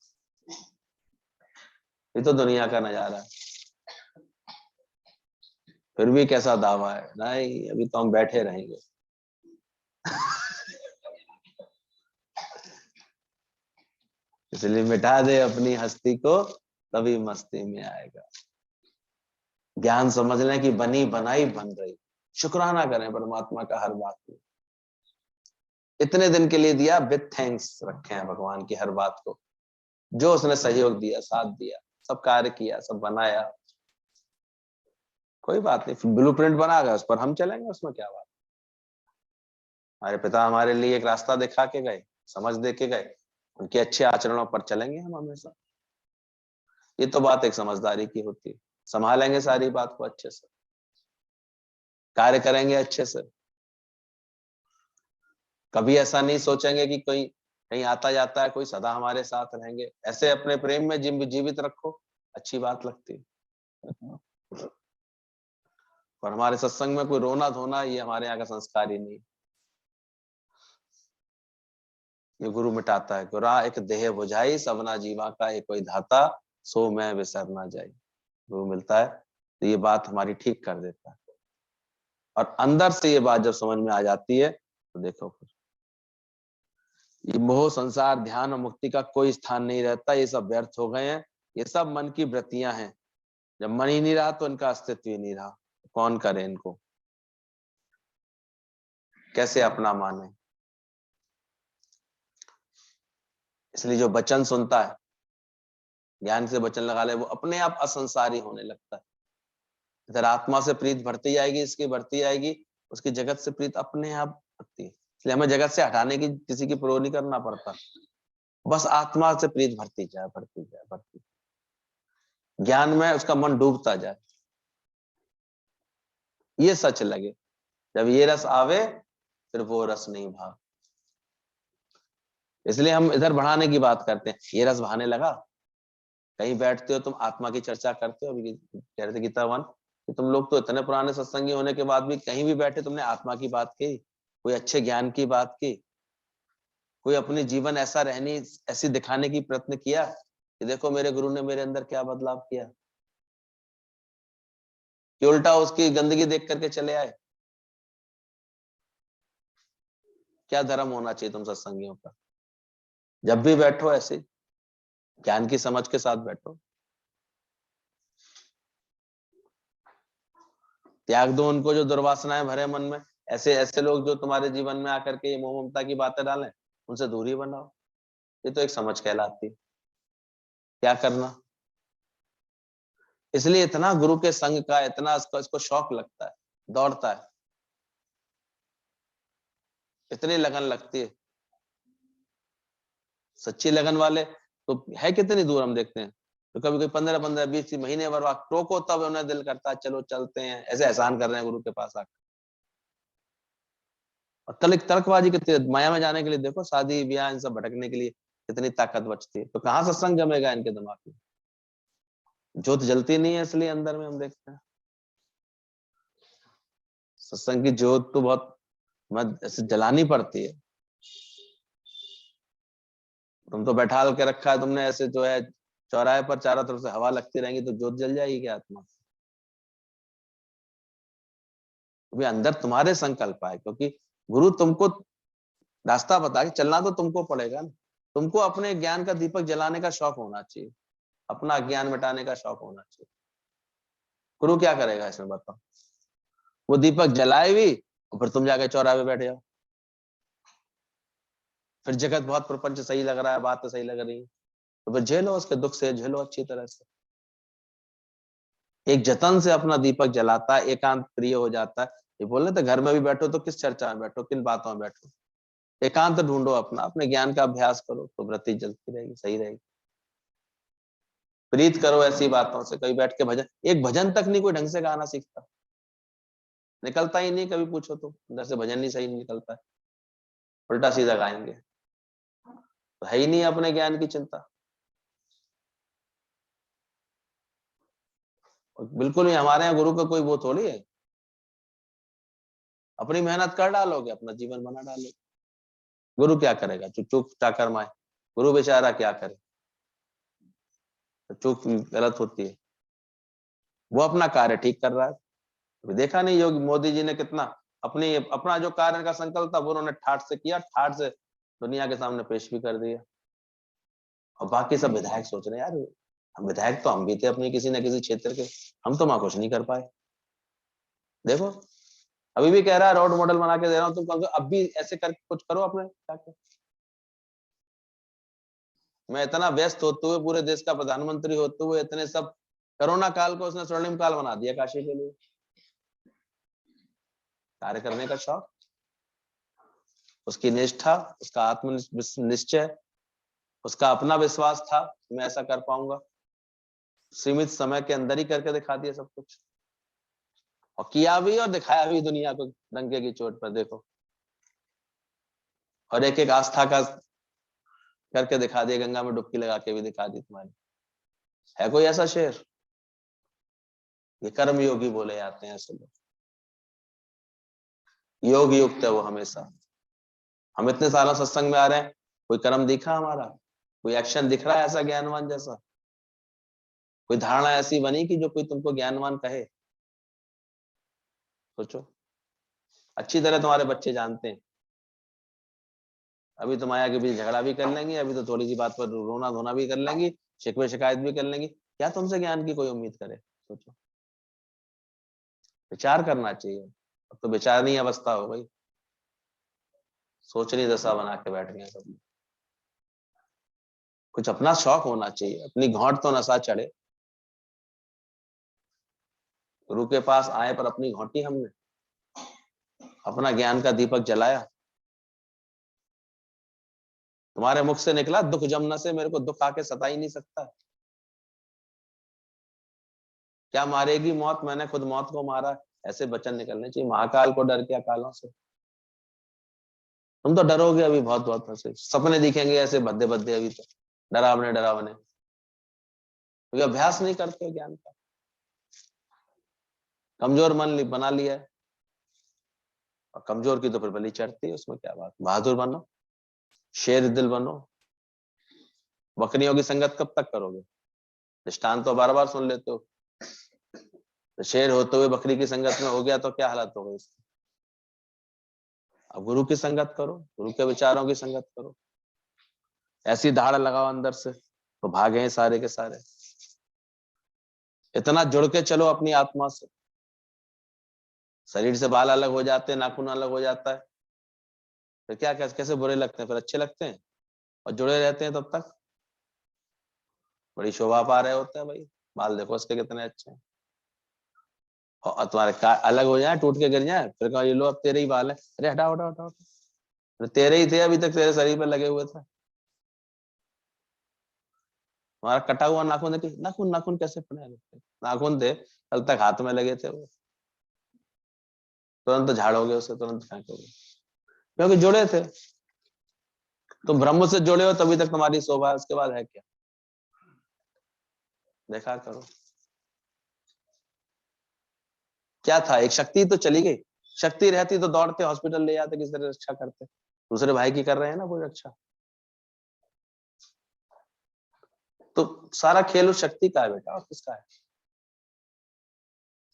ये तो दुनिया का नजारा है। फिर भी कैसा दावा है, नहीं अभी तो हम बैठे रहेंगे। इसलिए मिटा दे अपनी हस्ती को, तभी मस्ती में आएगा। ज्ञान समझ लें कि बनी बनाई बन रही, शुक्राना करें परमात्मा का हर बात में। इतने दिन के लिए दिया, विद थैंक्स रखे हैं भगवान की हर बात को, जो उसने सहयोग दिया, साथ दिया, सब कार्य किया, सब बनाया। कोई बात नहीं, ब्लूप्रिंट बना गया, उस पर हम चलेंगे, उसमें क्या बात। हमारे पिता हमारे लिए एक रास्ता दिखा के गए, समझ दे के गए, उनके अच्छे आचरणों पर चलेंगे हम हमेशा। ये तो बात एक समझदारी की होती है, संभालेंगे सारी बात को अच्छे से, कार्य करेंगे अच्छे से। कभी ऐसा नहीं सोचेंगे कि कोई कहीं आता जाता है, कोई सदा हमारे साथ रहेंगे। ऐसे अपने प्रेम में जीवित रखो, अच्छी बात लगती है। और हमारे सत्संग में कोई रोना धोना, ये हमारे यहाँ का संस्कार ही नहीं। ये गुरु मिटाता है, गुरा एक देह बुझाई, सबना जीवा का एक कोई धाता, सो मैं विसर ना जाई। गुरु मिलता है तो ये बात हमारी ठीक कर देता है, और अंदर से ये बात जब समझ में आ जाती है तो देखो फिर ये मोह संसार ध्यान और मुक्ति का कोई स्थान नहीं रहता, ये सब व्यर्थ हो गए हैं, ये सब मन की वृत्तियां हैं। जब मन ही नहीं रहा तो इनका अस्तित्व ही नहीं रहा, कौन करे इनको, कैसे अपना माने। इसलिए जो वचन सुनता है, ज्ञान से वचन लगा ले, वो अपने आप असंसारी होने लगता है। इधर आत्मा से प्रीत बढ़ती जाएगी, इसकी बढ़ती जाएगी, उसकी जगत से प्रीत अपने आप बढ़ती है। इसलिए हमें जगत से हटाने की किसी की प्रो नहीं करना पड़ता, बस आत्मा से प्रीत बढ़ती जाए, बढ़ती जाए, बढ़ती, ज्ञान में उसका मन डूबता जाए, ये सच लगे। जब ये रस आवे फिर वो रस नहीं भाव। इसलिए हम इधर बढ़ाने की बात करते हैं, ये रस बहाने लगा। कहीं बैठते हो तुम, आत्मा की चर्चा करते हो, अभी कह रहे थे गीता वन कि तुम लोग तो इतने पुराने सत्संगी होने के बाद भी कहीं भी बैठे तुमने आत्मा की बात की, कोई अच्छे ज्ञान की बात की, कोई अपनी जीवन ऐसा रहनी ऐसी दिखाने की प्रयत्न किया कि देखो मेरे गुरु ने मेरे अंदर क्या बदलाव किया, कि उल्टा उसकी गंदगी देख करके चले आए। क्या धर्म होना चाहिए तुम सत्संगियों का? जब भी बैठो ऐसे ज्ञान की समझ के साथ बैठो, त्याग दो उनको जो दुर्वासनाएं भरे मन में। ऐसे ऐसे लोग जो तुम्हारे जीवन में आकर के ये मोह ममता की बातें डालें, उनसे दूरी बनाओ। ये तो एक समझ कहलाती है। क्या करना, इसलिए इतना गुरु के संग का इतना इसको शौक लगता है, दौड़ता है, इतनी लगन लगती है। सच्ची लगन वाले तो है कितनी दूर हम देखते हैं, तो कभी कोई 15-15 20 महीने भर टोको तब उन्हें दिल करता है चलो चलते हैं, ऐसे एहसान कर रहे हैं गुरु के पास आकर। और तर्कबाजी कितनी, माया में जाने के लिए देखो, शादी ब्याह इन सब भटकने के लिए कितनी ताकत बचती है। तो कहाँ सत्संग जमेगा इनके दिमाग में, ज्योत जलती नहीं है, इसलिए अंदर में हम देखते हैं। सत्संग की ज्योत तो बहुत ऐसे जलानी पड़ती है। तुम तो बैठा के रखा है तुमने ऐसे, जो है चौराहे पर चारों तरफ से हवा लगती रहेंगी तो ज्योत जल जाएगी क्या आत्मा? अभी अंदर तुम्हारे संकल्प है, क्योंकि गुरु तुमको रास्ता बता के चलना तो तुमको पड़ेगा ना। तुमको अपने ज्ञान का दीपक जलाने का शौक होना चाहिए, अपना ज्ञान मिटाने का शौक होना चाहिए। गुरु क्या करेगा इसमें बताओ? वो दीपक जलाए भी और फिर तुम जाके चौराहे पे बैठ जाओ। फिर जगत बहुत प्रपंच सही लग रहा है, बात तो सही लग रही है, तो फिर झेलो, उसके दुख से झेलो अच्छी तरह से। एक जतन से अपना दीपक जलाता है, एकांत प्रिय हो जाता है। ये बोल रहे थे घर में भी बैठो तो किस चर्चा में बैठो, किन बातों में बैठो, एकांत ढूंढो अपना, अपने ज्ञान का अभ्यास करो तो वृत्ति जलती रहेगी, सही रहेगी। प्रीत करो ऐसी बातों से। कभी बैठ के भजन, एक भजन तक नहीं कोई ढंग से गाना सीखता, निकलता ही नहीं। कभी पूछो तो अंदर से भजन नहीं सही निकलता है, उल्टा सीधा गाएंगे, तो है ही नहीं अपने ज्ञान की चिंता। बिल्कुल ही हमारे यहाँ गुरु का कोई वो थोड़ी है। अपनी मेहनत कर डालोगे, अपना जीवन बना डालोगे। गुरु क्या करेगा? चुप चुप चाकर माए, गुरु बेचारा क्या करे? चूक गलत होती है, वो अपना कार्य ठीक कर रहा है। अभी देखा नहीं योगी मोदी जी ने कितना अपनी अपना जो कार्य का संकल्प था वो उन्होंने ठाठ से किया, ठाठ से दुनिया के सामने पेश भी कर दिया। और बाकी सब विधायक सोच रहे हैं यार, हम विधायक तो हम भी थे अपने किसी न किसी क्षेत्र के, हम तो वहां कुछ नहीं कर पाए। देखो अभी भी कह रहा है रोड मॉडल बना के दे रहा हूँ, तुम कम से अब भी ऐसे कर कुछ करो अपने जाके। मैं इतना व्यस्त होते हुए, पूरे देश का प्रधानमंत्री होते हुए, इतने सब, कोरोना काल को उसने स्वर्णिम काल बना दिया काशी के लिए। कार्य करने का शौक, उसकी निष्ठा, उसका आत्म निश्चय, उसका अपना विश्वास था मैं ऐसा कर पाऊंगा। सीमित समय के अंदर ही करके दिखा दिया सब कुछ, और किया भी और दिखाया भी दुनिया को डंके की चोट पर। देखो, और एक एक आस्था का करके दिखा दिया, गंगा में डुबकी लगा के भी दिखा दी तुम्हारी। है कोई ऐसा शेर? ये कर्म योगी बोले जाते हैं ऐसे लोग, योग युक्त है वो हमेशा। हम इतने सालों सत्संग में आ रहे हैं, कोई कर्म दिखा हमारा? कोई एक्शन दिख रहा है ऐसा ज्ञानवान जैसा? कोई धारणा ऐसी बनी कि जो कोई तुमको ज्ञानवान कहे? सोचो। अच्छी तरह तुम्हारे बच्चे जानते हैं, अभी तो माया के बीच झगड़ा भी कर लेंगी, अभी तो थोड़ी सी बात पर रोना धोना भी कर लेंगी, शिकवे शिकायत भी कर लेंगी। क्या तुमसे ज्ञान की कोई उम्मीद करे? सोचो, विचार करना चाहिए। अब तो विचारनीय अवस्था हो गई, सोचनी दशा बना के बैठ गए सब। कुछ अपना शौक होना चाहिए, अपनी घोंट तो नशा चढ़े। गुरु के पास आए पर अपनी घोंटी हमने, अपना ज्ञान का दीपक जलाया। तुम्हारे मुख से निकला दुख जमना से मेरे को दुख आके सता ही नहीं सकता। क्या मारेगी मौत, मैंने खुद मौत को मारा, ऐसे वचन निकलने चाहिए। महाकाल को डर क्या कालों से? तुम तो डरोगे अभी बहुत बहुत, ऐसे सपने दिखेंगे ऐसे भद्दे भद्दे, अभी तो डरावने डरावने, क्योंकि अभ्यास नहीं करते ज्ञान का। कमजोर मन बना लिया है, और कमजोर की तो फिर बलि चढ़ती है, उसमें क्या बात। बहादुर बनो, शेर दिल बनो। बकरियों की संगत कब तक करोगे? दृष्टांत तो बार बार सुन लेते हो। तो शेर होते हुए बकरी की संगत में हो गया तो क्या हालत हो गई इसकी? अब गुरु की संगत करो, गुरु के विचारों की संगत करो। ऐसी धाड़ लगाओ अंदर से तो भागे सारे के सारे। इतना जुड़ के चलो अपनी आत्मा से। शरीर से बाल अलग हो जाते हैं, नाखून अलग हो जाता है, फिर क्या कैसे बुरे लगते हैं, फिर अच्छे लगते हैं। और जुड़े रहते हैं तब तक बड़ी शोभा पा रहे होते हैं। भाई बाल देखो उसके कितने अच्छे हैं, और तुम्हारे अलग हो जाए, टूट के गिर जाए, फिर कहो ये लो अब तेरे ही बाल है, अरे हटाओ हटाओ हटाओ, फिर तेरे ही थे, अभी तक तेरे शरीर पे लगे हुए थे। हमारा कटा हुआ नाखून देखिए, नाखून नाखून कैसे पड़े हैं? नाखून थे कल तक हाथ में लगे थे, वो तुरंत झाड़ोगे उसे, तुरंत फेंकोगे, क्योंकि जुड़े थे। तुम ब्रह्म से जुड़े हो तभी तक तुम्हारी शोभा है, उसके बाद है क्या? देखा करो क्या था, एक शक्ति तो चली गई। शक्ति रहती तो दौड़ते हॉस्पिटल ले जाते, किसी तरह रक्षा करते। दूसरे भाई की कर रहे हैं ना कोई रक्षा। तो सारा खेल उस शक्ति का है बेटा, और किसका है?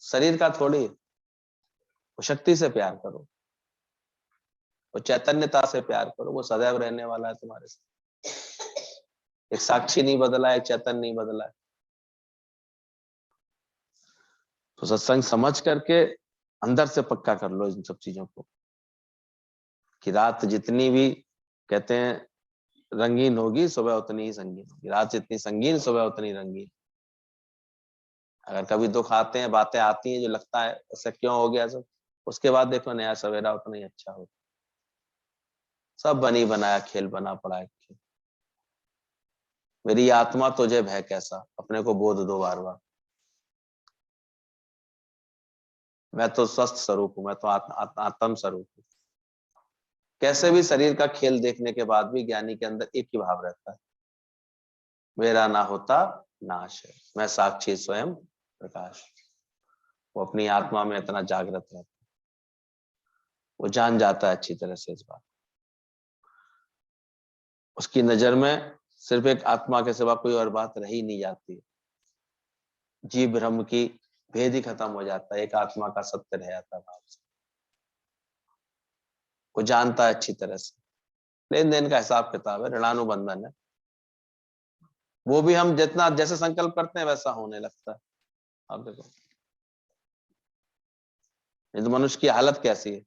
शरीर का थोड़ी है। वो शक्ति से प्यार करो, वो चैतन्यता से प्यार करो, वो सदैव रहने वाला है तुम्हारे साथ। एक साक्षी नहीं बदला है, एक चैतन्य नहीं बदला है। तो सत्संग समझ करके अंदर से पक्का कर लो इन सब चीजों को, कि रात जितनी भी कहते हैं रंगीन होगी, सुबह उतनी ही संगीन होगी। रात जितनी संगीन, सुबह उतनी रंगीन। अगर कभी दुख आते हैं, बातें आती हैं जो लगता है ऐसा क्यों हो गया सब, उसके बाद देखो नया सवेरा उतना ही अच्छा हो। सब बनी बनाया खेल बना पड़ा है। मेरी आत्मा तुझे भय कैसा, अपने को बोध दो बार बार। मैं तो स्वस्थ स्वरूप हूं, मैं तो आत्म स्वरूप हूँ। कैसे भी शरीर का खेल देखने के बाद भी ज्ञानी के अंदर एक ही भाव रहता है, मेरा ना होता नाश है, मैं साक्षी स्वयं प्रकाश। वो अपनी आत्मा में इतना जागृत रहता है, वो जान जाता है अच्छी तरह से इस बात। उसकी नजर में सिर्फ एक आत्मा के सिवा कोई और बात रही नहीं जाती। जीव ब्रह्म की भेद ही खत्म हो जाता है, एक आत्मा का सत्य रह जाता है भाव से। वो जानता है अच्छी तरह से, लेन देन का हिसाब किताब है, ऋणानुबंधन है। वो भी हम जितना जैसे संकल्प करते हैं वैसा होने लगता है। आप देखो ये तो मनुष्य की हालत कैसी है,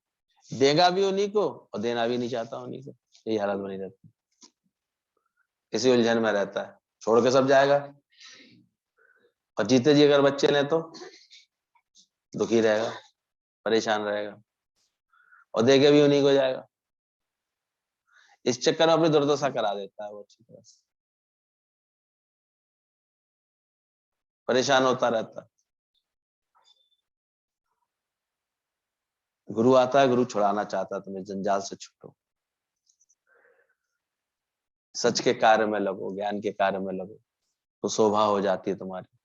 देगा भी उन्हीं को और देना भी नहीं चाहता उन्हीं को। यही हालत बनी रहती है, इसी उलझन में रहता है, छोड़ के सब जाएगा। और जीते जी अगर बच्चे लें तो दुखी रहेगा, परेशान रहेगा, और देके भी उन्हीं को जाएगा। इस चक्कर में अपनी दुर्दशा करा देता है वो अच्छी तरह से, परेशान होता रहता है। गुरु आता है, गुरु छुड़ाना चाहता है तुम्हें, जंजाल से छूटो, सच के कार्य में लगो, ज्ञान के कार्य में लगो, तो शोभा हो जाती है तुम्हारी।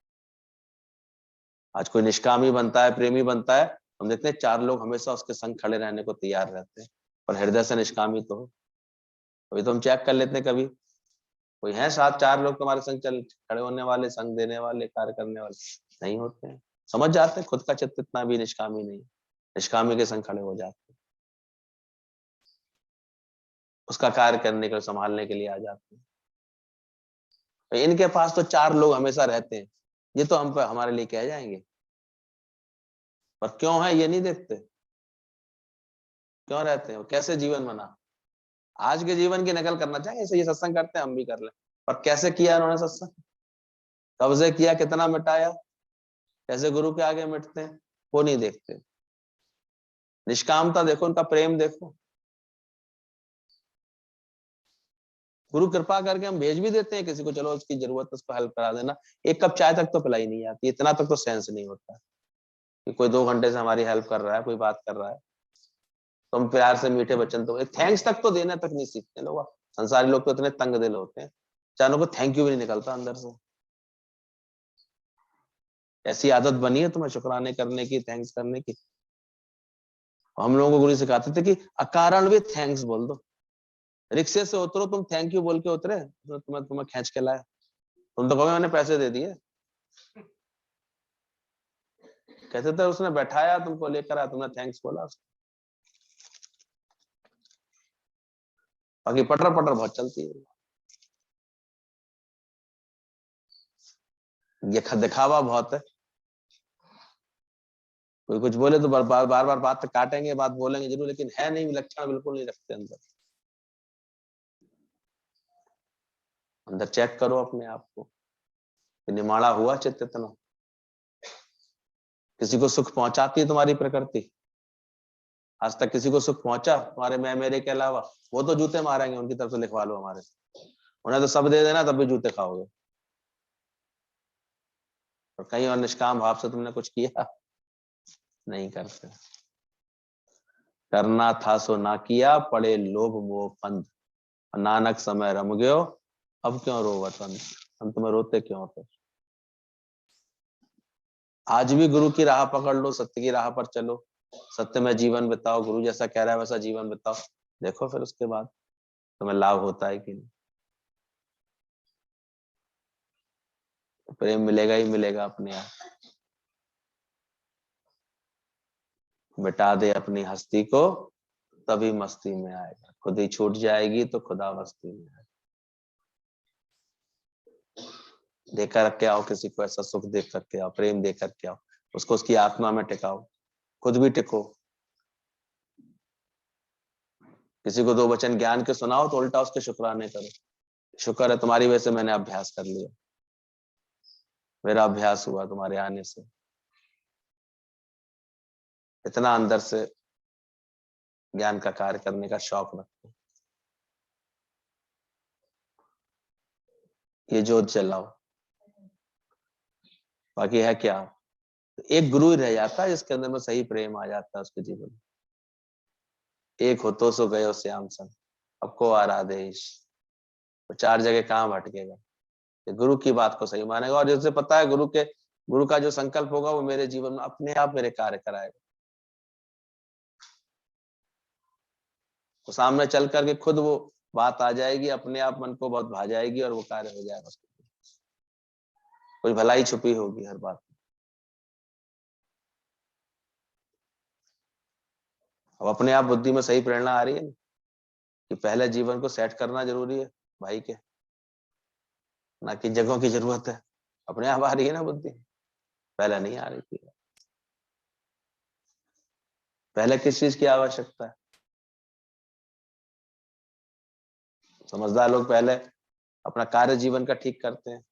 आज कोई निष्कामी बनता है, प्रेमी बनता है, हम देखते हैं 4 लोग हमेशा उसके संग खड़े रहने को तैयार रहते हैं, पर हृदय से निष्कामी तो हो। अभी तो हम चेक कर लेते हैं कभी, कोई है 7-4 लोग तुम्हारे संग चल खड़े होने वाले, संग देने वाले, कार्य करने वाले? नहीं होते हैं। समझ जाते हैं खुद का चित्त इतना भी निष्कामी नहीं, निष्कामी के संग खड़े हो जाते हैं, उसका कार्य करने के संभालने के लिए आ जाते हैं। तो इनके पास तो 4 लोग हमेशा रहते हैं, ये तो हम पे हमारे लिए कह जाएंगे, पर क्यों है ये नहीं देखते, क्यों रहते हैं, कैसे जीवन बना। आज के जीवन की नकल करना चाहेंगे, ऐसे ये सत्संग करते हैं हम भी कर ले, पर कैसे किया उन्होंने सत्संग, कब से किया, कितना मिटाया, कैसे गुरु के आगे मिटते हैं, वो नहीं देखते। निष्कामता देखो, उनका प्रेम देखो। गुरु कृपा करके हम भेज भी देते हैं किसी को, चलो उसकी जरूरत है उसको हेल्प करा देना, 1 कप चाय तक तो पिलाई नहीं आती, इतना तक तो सेंस नहीं होता कि कोई 2 घंटे से हमारी हेल्प कर रहा है, कोई बात कर रहा है, तो हम प्यार से मीठे वचन तो थैंक्स तक तो देने तक नहीं सीखते लोग। संसारी लोग तो इतने तंग दिल होते हैं, चारों को थैंक यू भी नहीं निकलता अंदर से। ऐसी आदत बनी है तुम्हें शुक्राने करने की, थैंक्स करने की। हम लोगों को गुरु सिखाते थे कि अकारण भी थैंक्स बोल दो। रिक्शे से उतरो तुम, थैंक यू बोल के उतरे तो तुम्हें तुम्हें खींच के लाया, तुम तो कहोगे मैंने पैसे दे दिए। कहते थे उसने बैठाया तुमको, लेकर आया, तुमने थैंक्स बोला उसको। बाकी पटर पटर बहुत चलती है। ये दिखावा बहुत है। कोई कुछ बोले तो बार बार बात काटेंगे, बात बोलेंगे जरूर, लेकिन है नहीं, लक्षण बिल्कुल नहीं रखते अंदर। अंदर चेक करो अपने आप को, निमाड़ा हुआ चित्त इतना। किसी को सुख पहुंचाती है तुम्हारी प्रकृति? आज तक किसी को सुख पहुंचा तुम्हारे मैं मेरे के अलावा? वो तो जूते मारेंगे, उनकी तरफ से लिखवा लो हमारे से। उन्हें तो सब दे देना, तब भी जूते खाओगे। और कहीं और निष्काम भाव से तुमने कुछ किया नहीं करते। करना था सो ना किया, पड़े लोभ मोह फंद, नानक समय रम गयो, अब क्यों रोवत अंत। अंत में रोते क्यों थे? आज भी गुरु की राह पकड़ लो, सत्य की राह पर चलो, सत्य में जीवन बिताओ, गुरु जैसा कह रहा है वैसा जीवन बिताओ। देखो फिर उसके बाद तुम्हें लाभ होता है कि नहीं। प्रेम मिलेगा ही मिलेगा अपने आप। मिटा दे अपनी हस्ती को, तभी मस्ती में आएगा। खुद ही छूट जाएगी तो खुदा मस्ती में आएगा। देख करके आओ किसी को, ऐसा सुख देख करके आओ, प्रेम देख करके आओ, उसको उसकी आत्मा में टिकाओ, खुद भी टिको। किसी को दो वचन ज्ञान के सुनाओ तो उल्टा उसके शुक्राने करो। शुक्र है तुम्हारी वजह से मैंने अभ्यास कर लिया, मेरा अभ्यास हुआ तुम्हारे आने से। इतना अंदर से ज्ञान का कार्य करने का शौक रखो। ये जोत जलाओ। बाकी है क्या? एक गुरु ही रह जाता है जिसके अंदर में सही प्रेम आ जाता है उसके जीवन में। एक हो तो सो गयो श्याम संग, अब को आराधेश। वो चार जगह कहाँ भटकेगा? ये गुरु की बात को सही मानेगा, और जिसे पता है गुरु का जो संकल्प होगा वो मेरे जीवन में अपने आप मेरे कार्य कराएगा। तो सामने चल करके खुद वो बात आ जाएगी, अपने आप मन को बहुत भा जाएगी और वो कार्य हो जाएगा। कोई भलाई छुपी होगी हर बात। अब अपने आप बुद्धि में सही प्रेरणा आ रही है ना कि पहले जीवन को सेट करना जरूरी है भाई के, ना कि जगहों की जरूरत है। अपने आप आ रही है ना बुद्धि, पहले नहीं आ रही थी। पहले किस चीज की आवश्यकता है? समझदार लोग पहले अपना कार्य जीवन का ठीक करते हैं।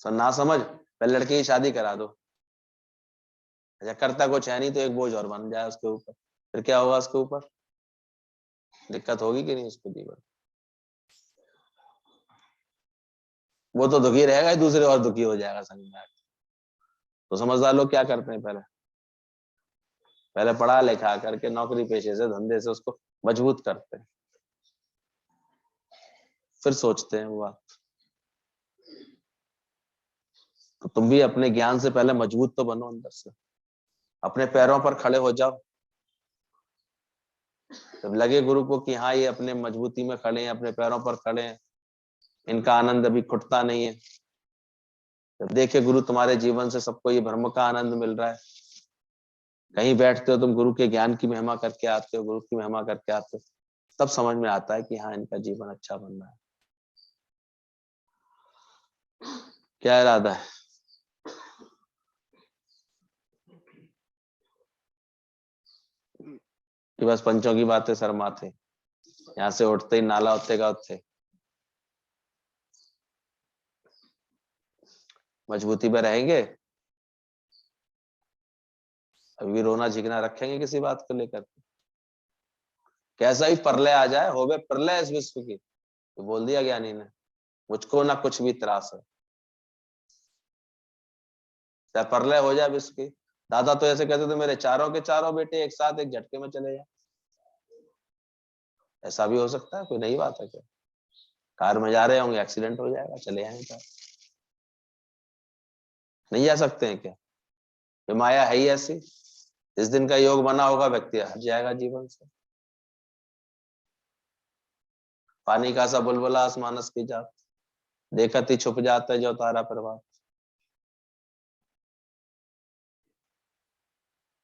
ना समझ पहले लड़के की शादी करा दो, अच्छा करता कुछ है नहीं तो एक बोझ और बन जाए उसके ऊपर, फिर क्या होगा? उसके ऊपर दिक्कत होगी कि नहीं उसको जीवन? वो तो दुखी रहेगा, दूसरे और दुखी हो जाएगा संग में। तो समझदार लोग क्या करते हैं? पहले पढ़ा लिखा करके नौकरी पेशे से धंधे से उसको मजबूत करते हैं, फिर सोचते हैं वो बात। तो तुम भी अपने ज्ञान से पहले मजबूत तो बनो अंदर से, अपने पैरों पर खड़े हो जाओ। जब लगे गुरु को कि हाँ ये अपने मजबूती में खड़े हैं, अपने पैरों पर खड़े हैं, इनका आनंद अभी खुटता नहीं है, जब देखे गुरु तुम्हारे जीवन से सबको ये ब्रह्म का आनंद मिल रहा है, कहीं बैठते हो तुम गुरु के ज्ञान की महिमा करके आते हो, गुरु की महिमा करके आते हो, तब समझ में आता है कि हाँ इनका जीवन अच्छा बन रहा है। क्या इरादा है? कि बस पंचों की बातें शर्माते, यहाँ से उठते ही नाला होते का उठते। मजबूती में रहेंगे, अभी रोना झिकना रखेंगे किसी बात को लेकर? कैसा ही प्रलय आ जाए, होवे प्रलय इस विश्व की, तो बोल दिया ज्ञानी ने, मुझको ना कुछ भी त्रास है, चाहे प्रलय हो जाए विश्व की। दादा तो ऐसे कहते थे मेरे चारों के चारों बेटे एक साथ एक झटके में चले जाए। ऐसा भी हो सकता है, कोई नई बात है क्या? कार में जा रहे होंगे, एक्सीडेंट हो जाएगा, चले आएंगे। नहीं जा सकते हैं क्या? ये माया है ही ऐसी, जिस दिन का योग बना होगा व्यक्ति हट जाएगा जीवन से। पानी का सा बुलबुला आसमानस की जात, देखत ही छुप जाता है जो तारा प्रभात।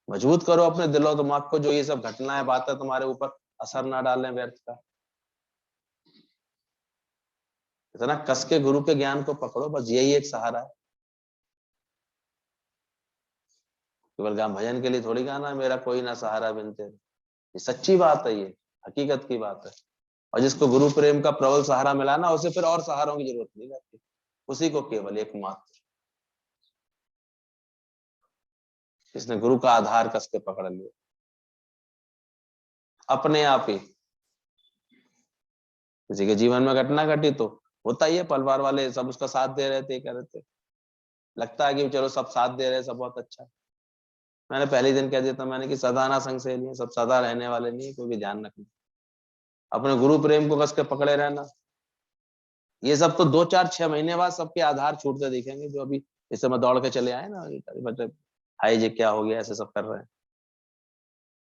मजबूत करो अपने दिलो दिमाग को, जो ये सब घटनाएं बातें तुम्हारे ऊपर असर ना डालें व्यर्थ का। इतना कस के गुरु के ज्ञान को पकड़ो, बस यही एक सहारा है। केवल गान भजन के लिए थोड़ी गाना मेरा कोई ना सहारा बिन तेरे, ये सच्ची बात है, ये हकीकत की बात है। और जिसको गुरु प्रेम का प्रबल सहारा मिला ना, उसे फिर और सहारों की जरूरत नहीं रहती, उसी को केवल एकमात्र, जिसने गुरु का आधार कस के पकड़ लिया अपने आप ही। किसी के जीवन में घटना घटी तो होता ही है, परिवार वाले सब उसका साथ दे रहे थे, कर रहे थे, लगता है कि चलो सब साथ दे रहे हैं, सब बहुत अच्छा है। मैंने पहले दिन कह दिया था मैंने कि सदा ना संग से नहीं, सब सदा रहने वाले नहीं, कोई भी ध्यान रखना, अपने गुरु प्रेम को कस के पकड़े रहना। ये सब तो 2 4 6 महीने बाद सबके आधार छूटते दिखेंगे, जो अभी इस समय दौड़ के चले आए ना, मतलब हाई जी क्या हो गया, ऐसे सब कर रहे हैं,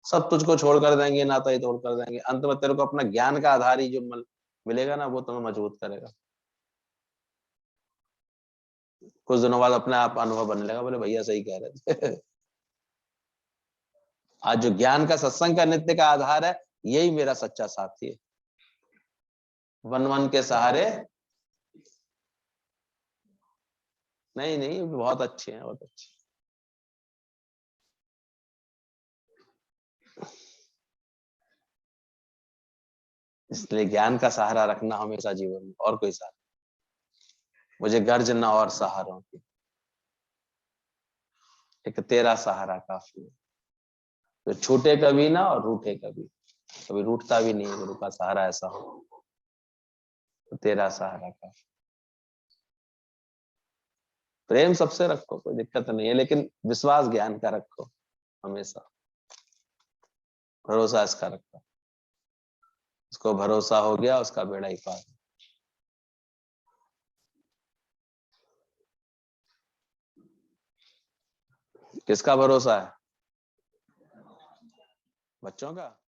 सब तुझको छोड़ कर देंगे, नाता ही तोड़ कर देंगे। अंत में तेरे को अपना ज्ञान का आधार ही जो मिलेगा ना, वो तुम्हें मजबूत करेगा। कुछ दिनों बाद अपने आप अनुभव बनने लगा, बोले भैया सही कह रहे थे। आज जो ज्ञान का सत्संग का नित्य का आधार है, यही मेरा सच्चा साथी है। वन वन के सहारे नहीं नहीं, बहुत अच्छे हैं, बहुत अच्छे। इसलिए ज्ञान का सहारा रखना हमेशा जीवन में, और कोई सहारा, मुझे गर्ज न और सहारों की, एक तेरा सहारा काफी है। तो छूटे कभी ना और रूठे कभी, कभी रूठता भी नहीं है, गुरु का सहारा ऐसा हो तो तेरा सहारा काफी। प्रेम सबसे रखो, कोई दिक्कत नहीं है, लेकिन विश्वास ज्ञान का रखो हमेशा, भरोसा इसका रखो। उसको भरोसा हो गया, उसका बेड़ा ही पार। किसका भरोसा है? बच्चों का।